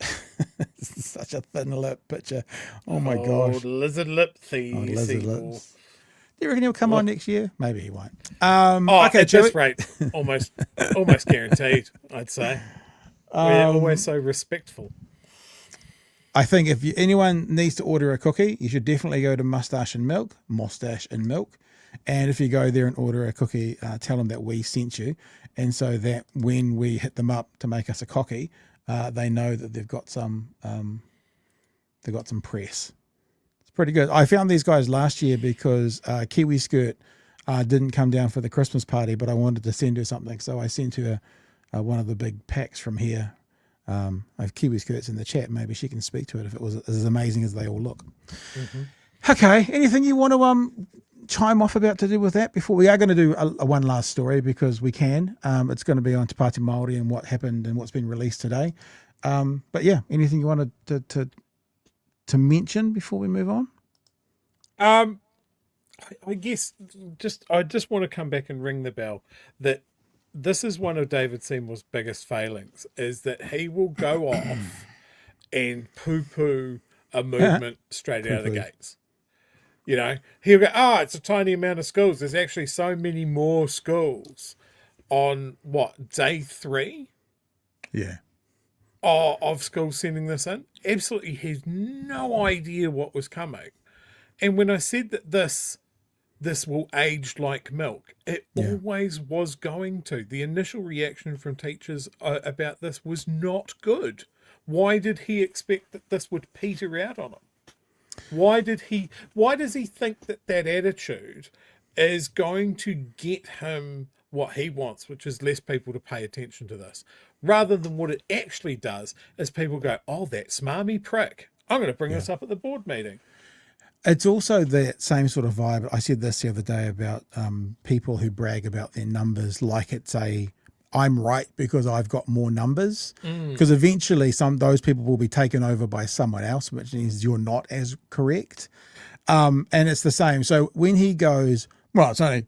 such a thin lip picture. Oh my gosh, lizard lip thief. Lizard lips. Do you reckon he'll come on next year? Maybe he won't. Okay, at this rate, almost guaranteed. I'd say we're always so respectful. I think if anyone needs to order a cookie, you should definitely go to Mustache and Milk. And if you go there and order a cookie, tell them that we sent you. And so that when we hit them up to make us a cookie, they know that they've got some press. It's pretty good. I found these guys last year because Kiwi Skirt didn't come down for the Christmas party, but I wanted to send her something. So I sent her one of the big packs from here. I have Kiwi Skirts in the chat. Maybe she can speak to it if it was as amazing as they all look. Mm-hmm. Okay. Anything you want to chime off about to do with that before we are going to do a one last story because we can. It's going to be on Te Pāti Māori and what happened and what's been released today. But yeah, anything you wanted to mention before we move on? I guess I just want to come back and ring the bell that this is one of David Seymour's biggest failings is that he will go off and poo-poo a movement straight out of the gates. You know, he'll go, it's a tiny amount of schools. There's actually so many more schools on, day 3? Yeah. Of schools sending this in. Absolutely has no idea what was coming. And when I said that this will age like milk, it always was going to. The initial reaction from teachers about this was not good. Why did he expect that this would peter out on him? Why does he think that attitude is going to get him what he wants, which is less people to pay attention to this, rather than what it actually does is people go, that smarmy prick. I'm going to bring this up at the board meeting. It's also that same sort of vibe. I said this the other day about people who brag about their numbers like it's I'm right because I've got more numbers. Because eventually those people will be taken over by someone else, which means you're not as correct. And it's the same. So when he goes, it's only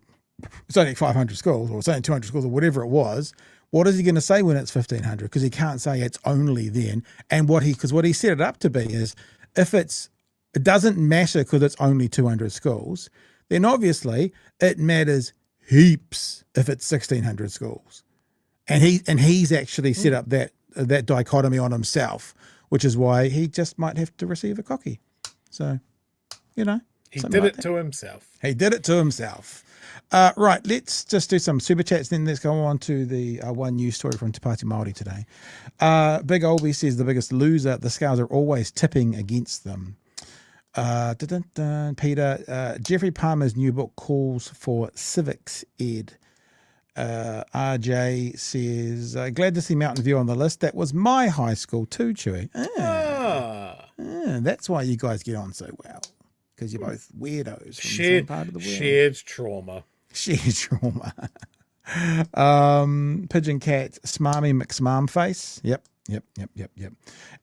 500 schools or it's only 200 schools or whatever it was, what is he going to say when it's 1,500? Because he can't say it's only then. And what he set it up to be is it doesn't matter because it's only 200 schools, then obviously it matters heaps if it's 1,600 schools. And he's actually set up that dichotomy on himself, which is why he just might have to receive a cookie. So, you know. He Something did like it to himself. He did it to himself. Right, let's just do some super chats, then let's go on to the one news story from Te Pāti Māori today. Big Olby says the biggest loser, the scales are always tipping against them. Peter, Jeffrey Palmer's new book calls for civics ed. RJ says, glad to see Mountain View on the list. That was my high school too, Chewie. That's why you guys get on so well, because you're both weirdos from the same part of the world. Shared trauma. Shared trauma. Pigeon Cat, Smarmy McSmarm Face. Yep.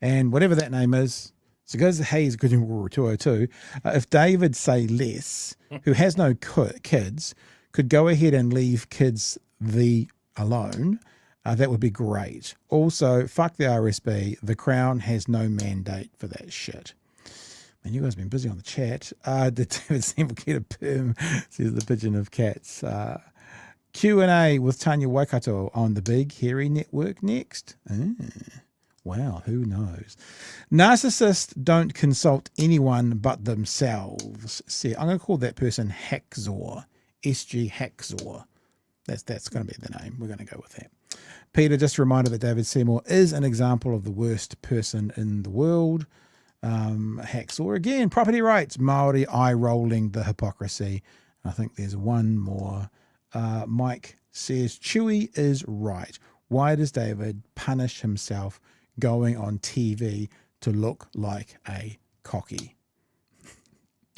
And whatever that name is, so goes the Hayes good in World War 202. If David Say Less, who has no kids, could go ahead and leave kids alone, that would be great. Also, fuck the RSB. The Crown has no mandate for that shit. Man, you guys have been busy on the chat. Did David Semple get a perm? Says the Pigeon of Cats. Q&A with Tania Waikato on the Big Hairy Network next. Wow, who knows? Narcissists don't consult anyone but themselves. See, I'm going to call that person Hacksaw. SG Hacksaw. That's going to be the name. We're going to go with that. Peter, just a reminder that David Seymour is an example of the worst person in the world. Hacksaw again, property rights, Māori eye-rolling the hypocrisy. I think there's one more. Mike says, Chewie is right. Why does David punish himself going on TV to look like a cocky?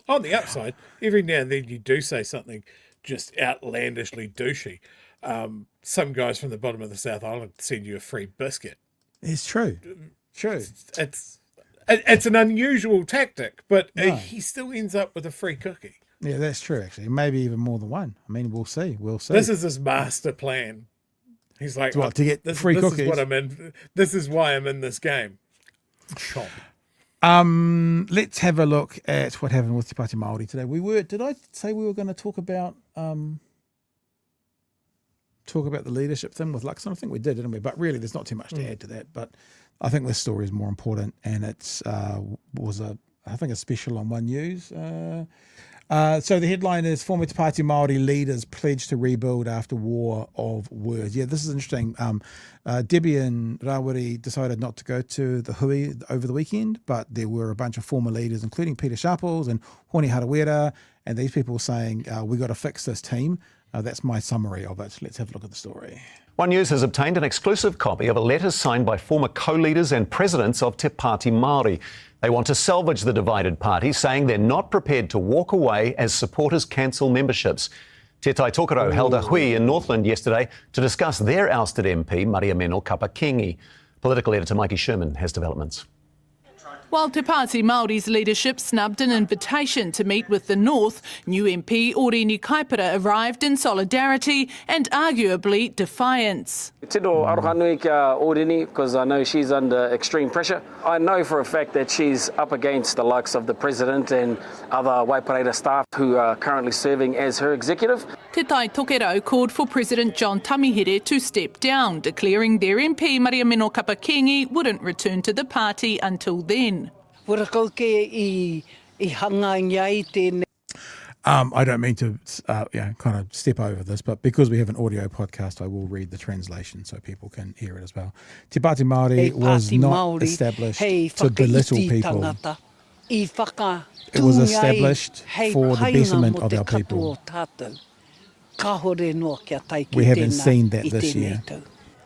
On the upside, every now and then you do say something just outlandishly douchey. Some guys from the bottom of the South Island send you a free biscuit. It's true. It's an unusual tactic, but he still ends up with a free cookie. Yeah, that's true, actually. Maybe even more than one. I mean, we'll see. This is his master plan. He's like, to get free cookies. Is what I'm in. This is why I'm in this game. Chomp. Let's have a look at what happened with Te Pāti Māori today. Did I say we were going to talk about the leadership thing with Luxon? I think we did, didn't we? But really, there's not too much to add to that. But I think this story is more important, and it's was a special on One News. So the headline is former Te Pāti Māori leaders pledge to rebuild after war of words. Yeah, this is interesting. Debbie and Rawiri decided not to go to the hui over the weekend, but there were a bunch of former leaders, including Peter Sharples and Hone Harawira, and these people were saying, we got to fix this team. That's my summary of it. Let's have a look at the story. One News has obtained an exclusive copy of a letter signed by former co-leaders and presidents of Te Pāti Māori. They want to salvage the divided party, saying they're not prepared to walk away as supporters cancel memberships. Te Tai Tokoro held a hui in Northland yesterday to discuss their ousted MP, Maria Meno Kapakingi. Political editor Mikey Sherman has developments. While Te Pāti Māori's leadership snubbed an invitation to meet with the North, new MP Renney arrived in solidarity and arguably defiance. Tino arohanui kia Renney, because I know she's under extreme pressure. I know for a fact that she's up against the likes of the President and other Waipareta staff who are currently serving as her executive. Te Tai Tokero called for President John Tamihere to step down, declaring their MP Maria Meno Kapakingi wouldn't return to the party until then. I don't mean to kind of step over this, but because we have an audio podcast, I will read the translation so people can hear it as well. Te Pāti Māori was not established to belittle people. It was established for the betterment of our people. We haven't seen that this year.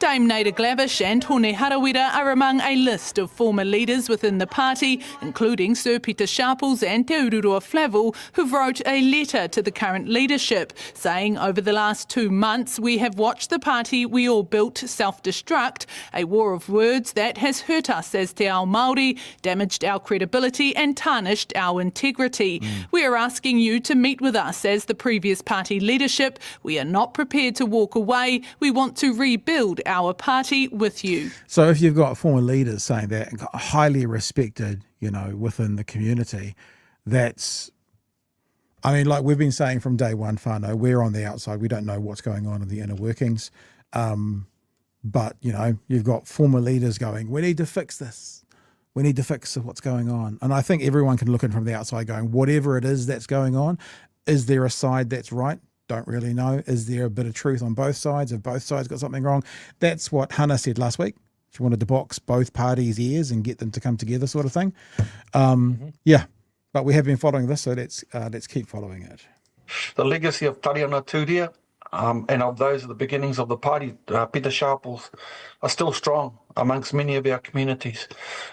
Dame Naida Glavish and Hone Harawira are among a list of former leaders within the party, including Sir Peter Sharples and Te Ururua Flavel, who wrote a letter to the current leadership, saying over the last 2 months we have watched the party we all built self-destruct, a war of words that has hurt us as Te Ao Māori, damaged our credibility and tarnished our integrity. We are asking you to meet with us as the previous party leadership. We are not prepared to walk away. We want to rebuild our party with you. So if you've got former leaders saying that, highly respected, within the community, that's, I mean, like we've been saying from day one, whānau, we're on the outside. We don't know what's going on in the inner workings. But, you've got former leaders going, we need to fix this. We need to fix what's going on. And I think everyone can look in from the outside going, whatever it is that's going on, is there a side that's right? Don't really know. Is there a bit of truth on both sides? Have both sides got something wrong? That's what Hannah said last week. She wanted to box both parties' ears and get them to come together, sort of thing. Yeah, but we have been following this, so let's keep following it. The legacy of Tariana Turia and of those at the beginnings of the party, Peter Sharples, are still strong amongst many of our communities,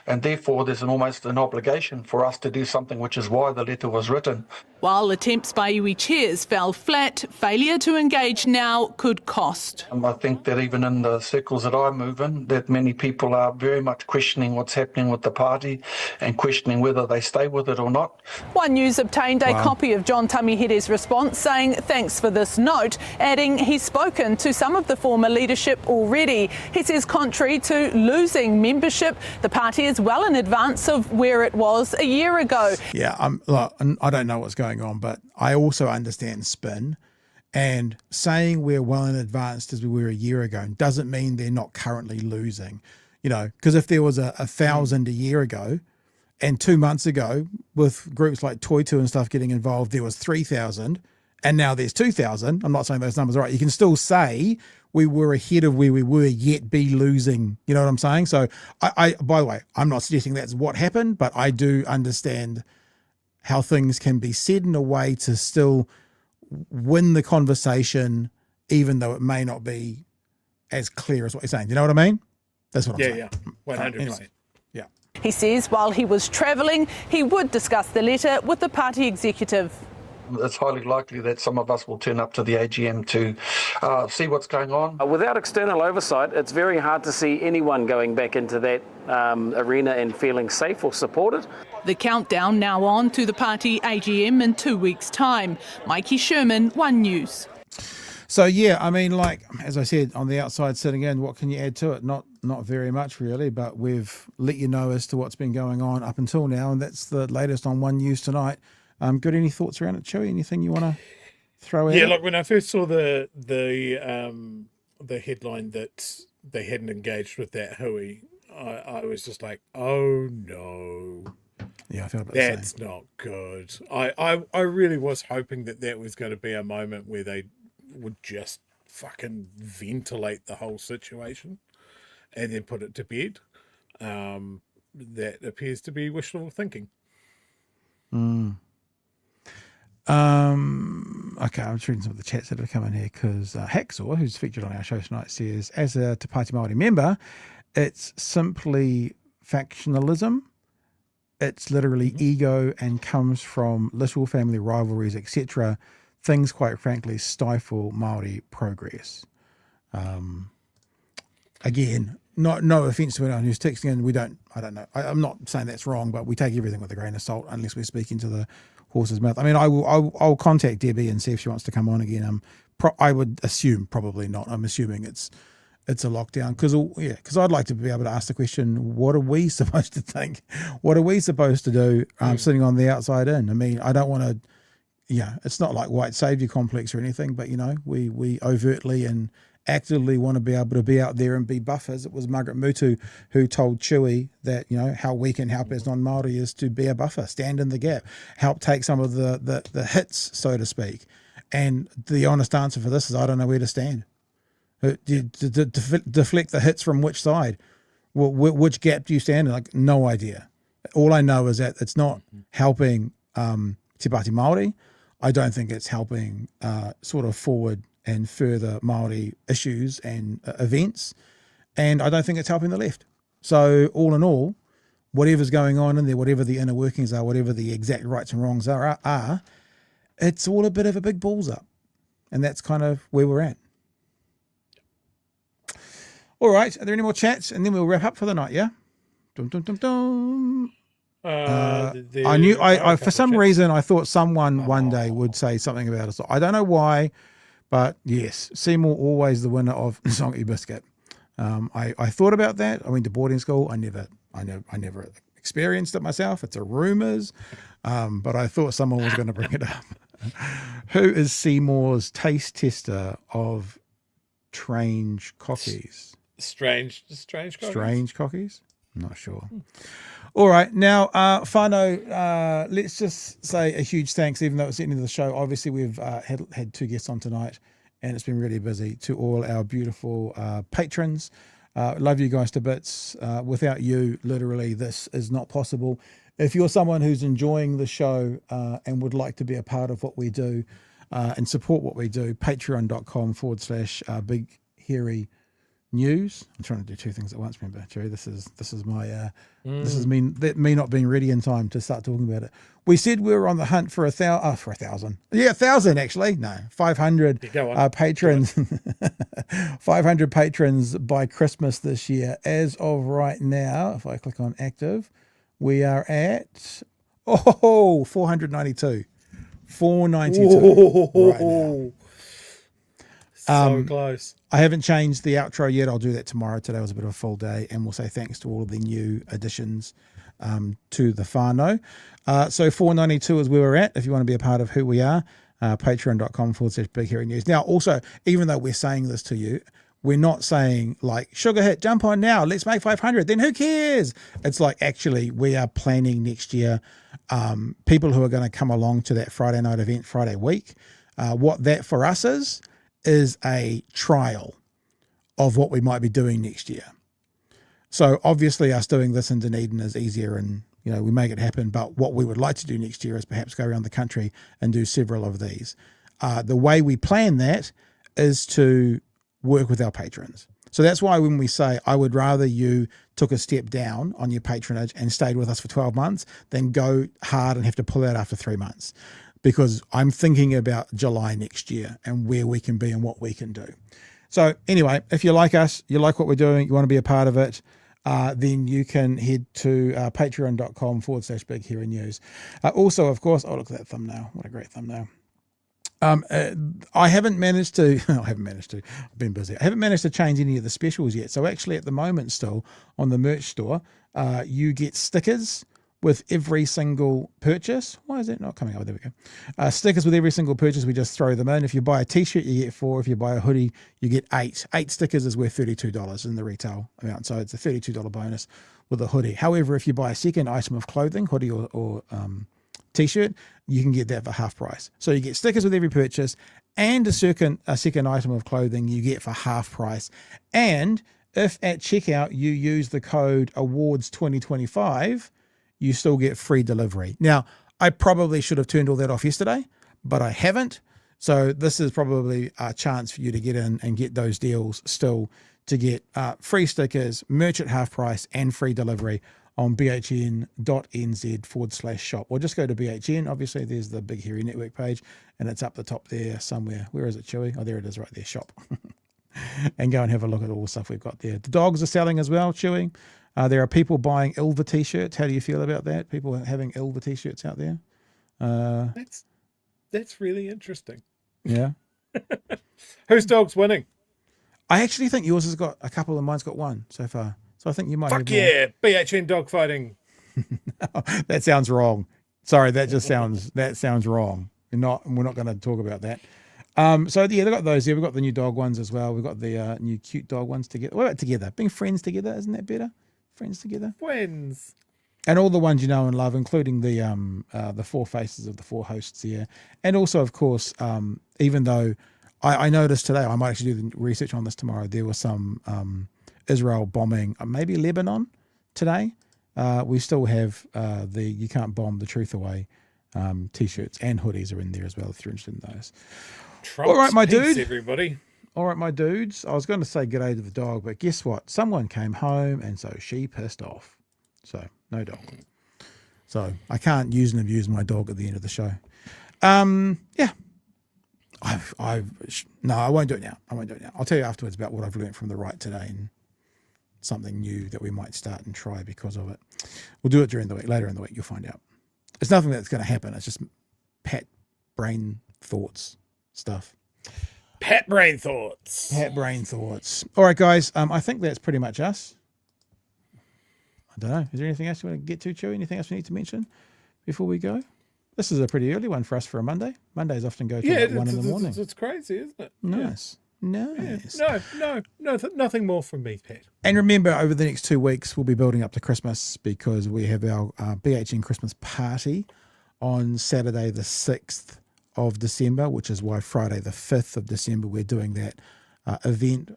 and therefore there's almost an obligation for us to do something, which is why the letter was written. While attempts by iwi chairs fell flat, failure to engage now could cost. I think that even in the circles that I move in, that many people are very much questioning what's happening with the party and questioning whether they stay with it or not. One News obtained a copy of John Tamihere's response saying thanks for this note, adding he's spoken to some of the former leadership already. He says contrary to losing membership, the party is well in advance of where it was a year ago. Yeah, I don't know what's going on, but I also understand spin, and saying we're well in advance as we were a year ago doesn't mean they're not currently losing, because if there was a 1,000 a year ago and 2 months ago with groups like Toitu and stuff getting involved, there was 3,000 and now there's 2,000. I'm not saying those numbers are right. You can still say we were ahead of where we were, yet be losing. You know what I'm saying? So I by the way, I'm not suggesting that's what happened, but I do understand how things can be said in a way to still win the conversation, even though it may not be as clear as what you're saying. Do you know what I mean? That's what I'm saying. Yeah, 100%. Anyway, yeah. He says while he was travelling, he would discuss the letter with the party executive. It's highly likely that some of us will turn up to the AGM to see what's going on. Without external oversight, it's very hard to see anyone going back into that arena and feeling safe or supported. The countdown now on to the party AGM in 2 weeks' time. Mikey Sherman, One News. So yeah, I mean, like as I said, on the outside sitting in, what can you add to it? Not very much really, but we've let you know as to what's been going on up until now, and that's the latest on One News tonight. Got any thoughts around it, Chewie? Anything you want to throw out? Yeah, look, when I first saw the headline that they hadn't engaged with that hui, I was just like, oh no. Yeah, I feel about that's the same. not good. I really was hoping that was going to be a moment where they would just fucking ventilate the whole situation and then put it to bed. That appears to be wishful thinking. Okay, I'm just reading some of the chats that have come in here because Hacksaw, who's featured on our show tonight, says, as a Te Pāti Māori member, it's simply factionalism. It's literally ego and comes from little family rivalries, etc. Things, quite frankly, stifle Māori progress. Again, no offence to anyone who's texting in. I don't know. I'm not saying that's wrong, but we take everything with a grain of salt unless we're speaking to the horse's mouth. I mean, I'll contact Debbie and see if she wants to come on again. I would assume probably not. I'm assuming it's a lockdown because I'd like to be able to ask the question, what are we supposed to think? What are we supposed to do sitting on the outside in? I mean, I don't want to, it's not like white savior complex or anything, but we overtly and actively want to be able to be out there and be buffers. It was Margaret Mutu who told Chewie that, how we can help as non-Māori is to be a buffer, stand in the gap, help take some of the hits, so to speak. And the honest answer for this is I don't know where to stand. Deflect the hits from which side? Which gap do you stand in? Like, no idea. All I know is that it's not helping Te Pāti Māori. I don't think it's helping sort of forward and further Māori issues and events. And I don't think it's helping the left. So all in all, whatever's going on in there, whatever the inner workings are, whatever the exact rights and wrongs are, it's all a bit of a big balls up. And that's kind of where we're at. All right. Are there any more chats? And then we'll wrap up for the night, yeah? Dum, dum, dum, dum. I for some reason, I thought someone one day would say something about us. I don't know why, but yes, Seymour always the winner of Songy Biscuit. I thought about that. I went to boarding school. I never experienced it myself. It's a rumors, but I thought someone was going to bring it up. Who is Seymour's taste tester of strange cockies? Strange cockies? Strange cockies? I'm not sure. All right, now, whānau, let's just say a huge thanks, even though it's the end of the show. Obviously, we've had 2 guests on tonight, and it's been really busy. To all our beautiful patrons, love you guys to bits. Without you, literally, this is not possible. If you're someone who's enjoying the show and would like to be a part of what we do and support what we do, patreon.com/Big Hairy News. I'm trying to do 2 things at once, remember, Chewie. This is my this is me not being ready in time to start talking about it. We said we were on the hunt for 1,000. Yeah, 1,000 actually. No, 500 patrons. 500 patrons by Christmas this year. As of right now, if I click on active, we are at 492. 492 right now. So close. I haven't changed the outro yet. I'll do that tomorrow. Today was a bit of a full day, and we'll say thanks to all of the new additions to the whānau. So 492 is where we're at. If you want to be a part of who we are, patreon.com/Big Hairy News. Now, also, even though we're saying this to you, we're not saying like, sugar hit, jump on now, let's make 500. Then who cares? It's like, actually, we are planning next year people who are going to come along to that Friday night event, Friday week. What that for us is a trial of what we might be doing next year. So obviously us doing this in Dunedin is easier and, you know, we make it happen. But what we would like to do next year is perhaps go around the country and do several of these. The way we plan that is to work with our patrons. So that's why when we say, I would rather you took a step down on your patronage and stayed with us for 12 months than go hard and have to pull out after 3 months. Because I'm thinking about July next year and where we can be and what we can do. So anyway, if you like us, you like what we're doing, you want to be a part of it, then you can head to patreon.com/Big Hairy News. Also, of course, look at that thumbnail. What a great thumbnail. I haven't managed to, I've been busy. I haven't managed to change any of the specials yet. So actually at the moment still on the merch store, you get stickers with every single purchase. Why is that not coming up? There we go. Stickers with every single purchase. We just throw them in. If you buy a t-shirt, you get 4. If you buy a hoodie, you get 8. 8 stickers is worth $32 in the retail amount. So it's a $32 bonus with a hoodie. However, if you buy a second item of clothing, hoodie or t-shirt, you can get that for half price. So you get stickers with every purchase and a second item of clothing you get for half price. And if at checkout you use the code awards2025, you still get free delivery. Now, I probably should have turned all that off yesterday, but I haven't. So this is probably a chance for you to get in and get those deals still to get free stickers, merch at half price, and free delivery on bhn.nz/shop. Or just go to BHN. Obviously, there's the Big Hairy Network page, and it's up the top there somewhere. Where is it, Chewie? Oh, there it is right there, shop. And go and have a look at all the stuff we've got there. The dogs are selling as well, Chewie. There are people buying Ilva t-shirts. How do you feel about that? People having Ilva t-shirts out there. That's really interesting. Yeah. Whose dog's winning? I actually think yours has got a couple and mine's got one so far. So I think you might have more. Yeah, BHN dog fighting. That sounds wrong. Sorry, that sounds wrong. We're not going to talk about that. So yeah, they've got those. Yeah, we've got the new dog ones as well. We've got the new cute dog ones together. What about together? Being friends together, isn't that better? Friends together. Friends. And all the ones you know and love, including the 4 faces of the 4 hosts here. And also, of course, even though I noticed today, I might actually do the research on this tomorrow, there was some Israel bombing, maybe Lebanon today. We still have the You Can't Bomb the Truth Away t-shirts and hoodies are in there as well if you're interested in those. Trump's all right, my peace, dude. Everybody. All right, my dudes. I was going to say g'day to the dog, but guess what? Someone came home and so she pissed off. So no dog. So I can't use and abuse my dog at the end of the show. Yeah. No, I won't do it now. I'll tell you afterwards about what I've learned from the right today and something new that we might start and try because of it. We'll do it during the week. Later in the week, you'll find out. It's nothing that's going to happen. It's just pat brain thoughts stuff. Pat brain thoughts. All right, guys. I think that's pretty much us. I don't know. Is there anything else you want to get to, Chewie? Anything else we need to mention before we go? This is a pretty early one for us for a Monday. Mondays often go to 1 in the morning. It's crazy, isn't it? Nice. Nice. No, nothing more from me, Pat. And remember, over the next 2 weeks, we'll be building up to Christmas because we have our BHN Christmas party on Saturday the 6th of December, which is why Friday the 5th of December we're doing that event,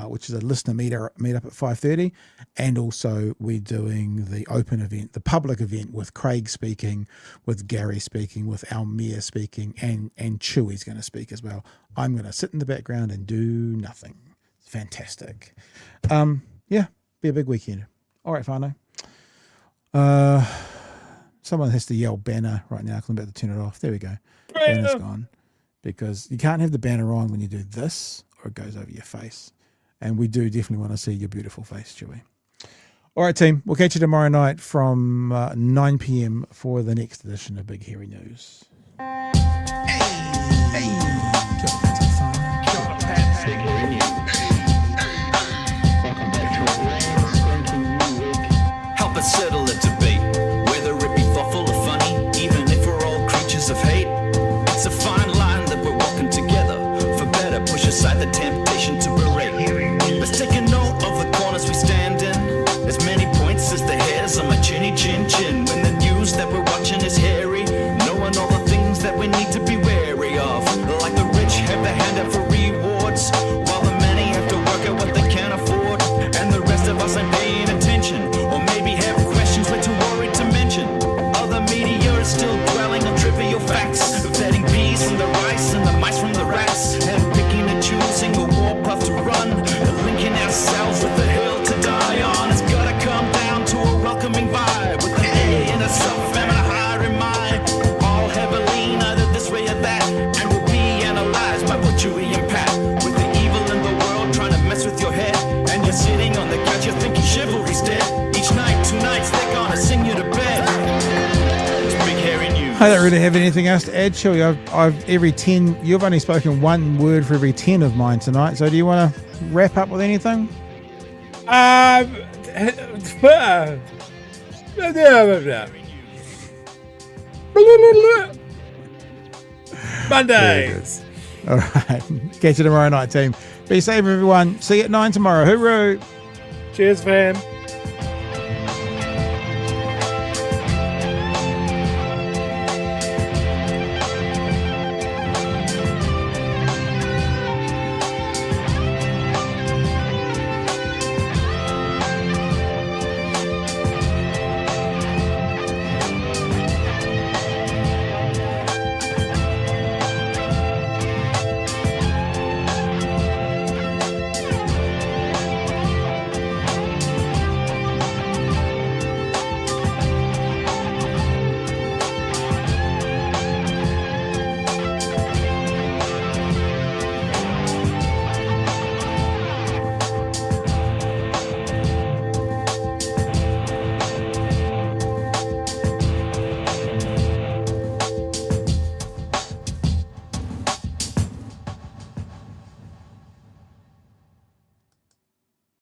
which is a listener meet up at 5:30, and also we're doing the open event, the public event, with Craig speaking, with Gary speaking, with our mayor speaking, and Chewie's going to speak as well. I'm going to sit in the background and do nothing. It's fantastic. Yeah, be a big weekend. All right, whānau. Someone has to yell banner right now because I'm about to turn it off. There we go. Banner's gone. Because you can't have the banner on when you do this or it goes over your face. And we do definitely want to see your beautiful face, Chewie. All right, team. We'll catch you tomorrow night from 9 p.m. for the next edition of Big Hairy News. Help us settle a debate, whether it be thoughtful or funny, even if we're all creatures of hate. It's a fine line that we're walking together. For better, push aside the temptation to berate. Let's take a note of the corners we stand in. As many points as the hairs on my chinny chin chin. When the news that we're watching is hairy, knowing all the things that we need to be wary of. Like the rich have the hand out for rewards, while the many have to work out what they can afford. And the rest of us ain't paying attention, or maybe have questions we're too worried to mention. Other media is still dwelling on trivial facts, vetting bees from the rice and the mice from the rats, and picking and choosing a war path to run, and linking ourselves with the hill to die on. It's gotta come down to a welcoming vibe, with an A and a self and a higher in mind. All heavily neither this way or that, and we'll be analyzed by both Chewie and Pat. With the evil in the world trying to mess with your head, and you're sitting on the couch, you're thinking chivalry's dead. Each night, 2 nights, they're gonna sing you to bed. It's Big Hairy News. I don't really have anything else to add, Chewie. I've every 10. You've only spoken one word for every 10 of mine tonight. So do you want to wrap up with anything? Mondays. All right. Catch you tomorrow night, team. Be safe, everyone. See you at 9 tomorrow. Hooroo. Cheers, fam.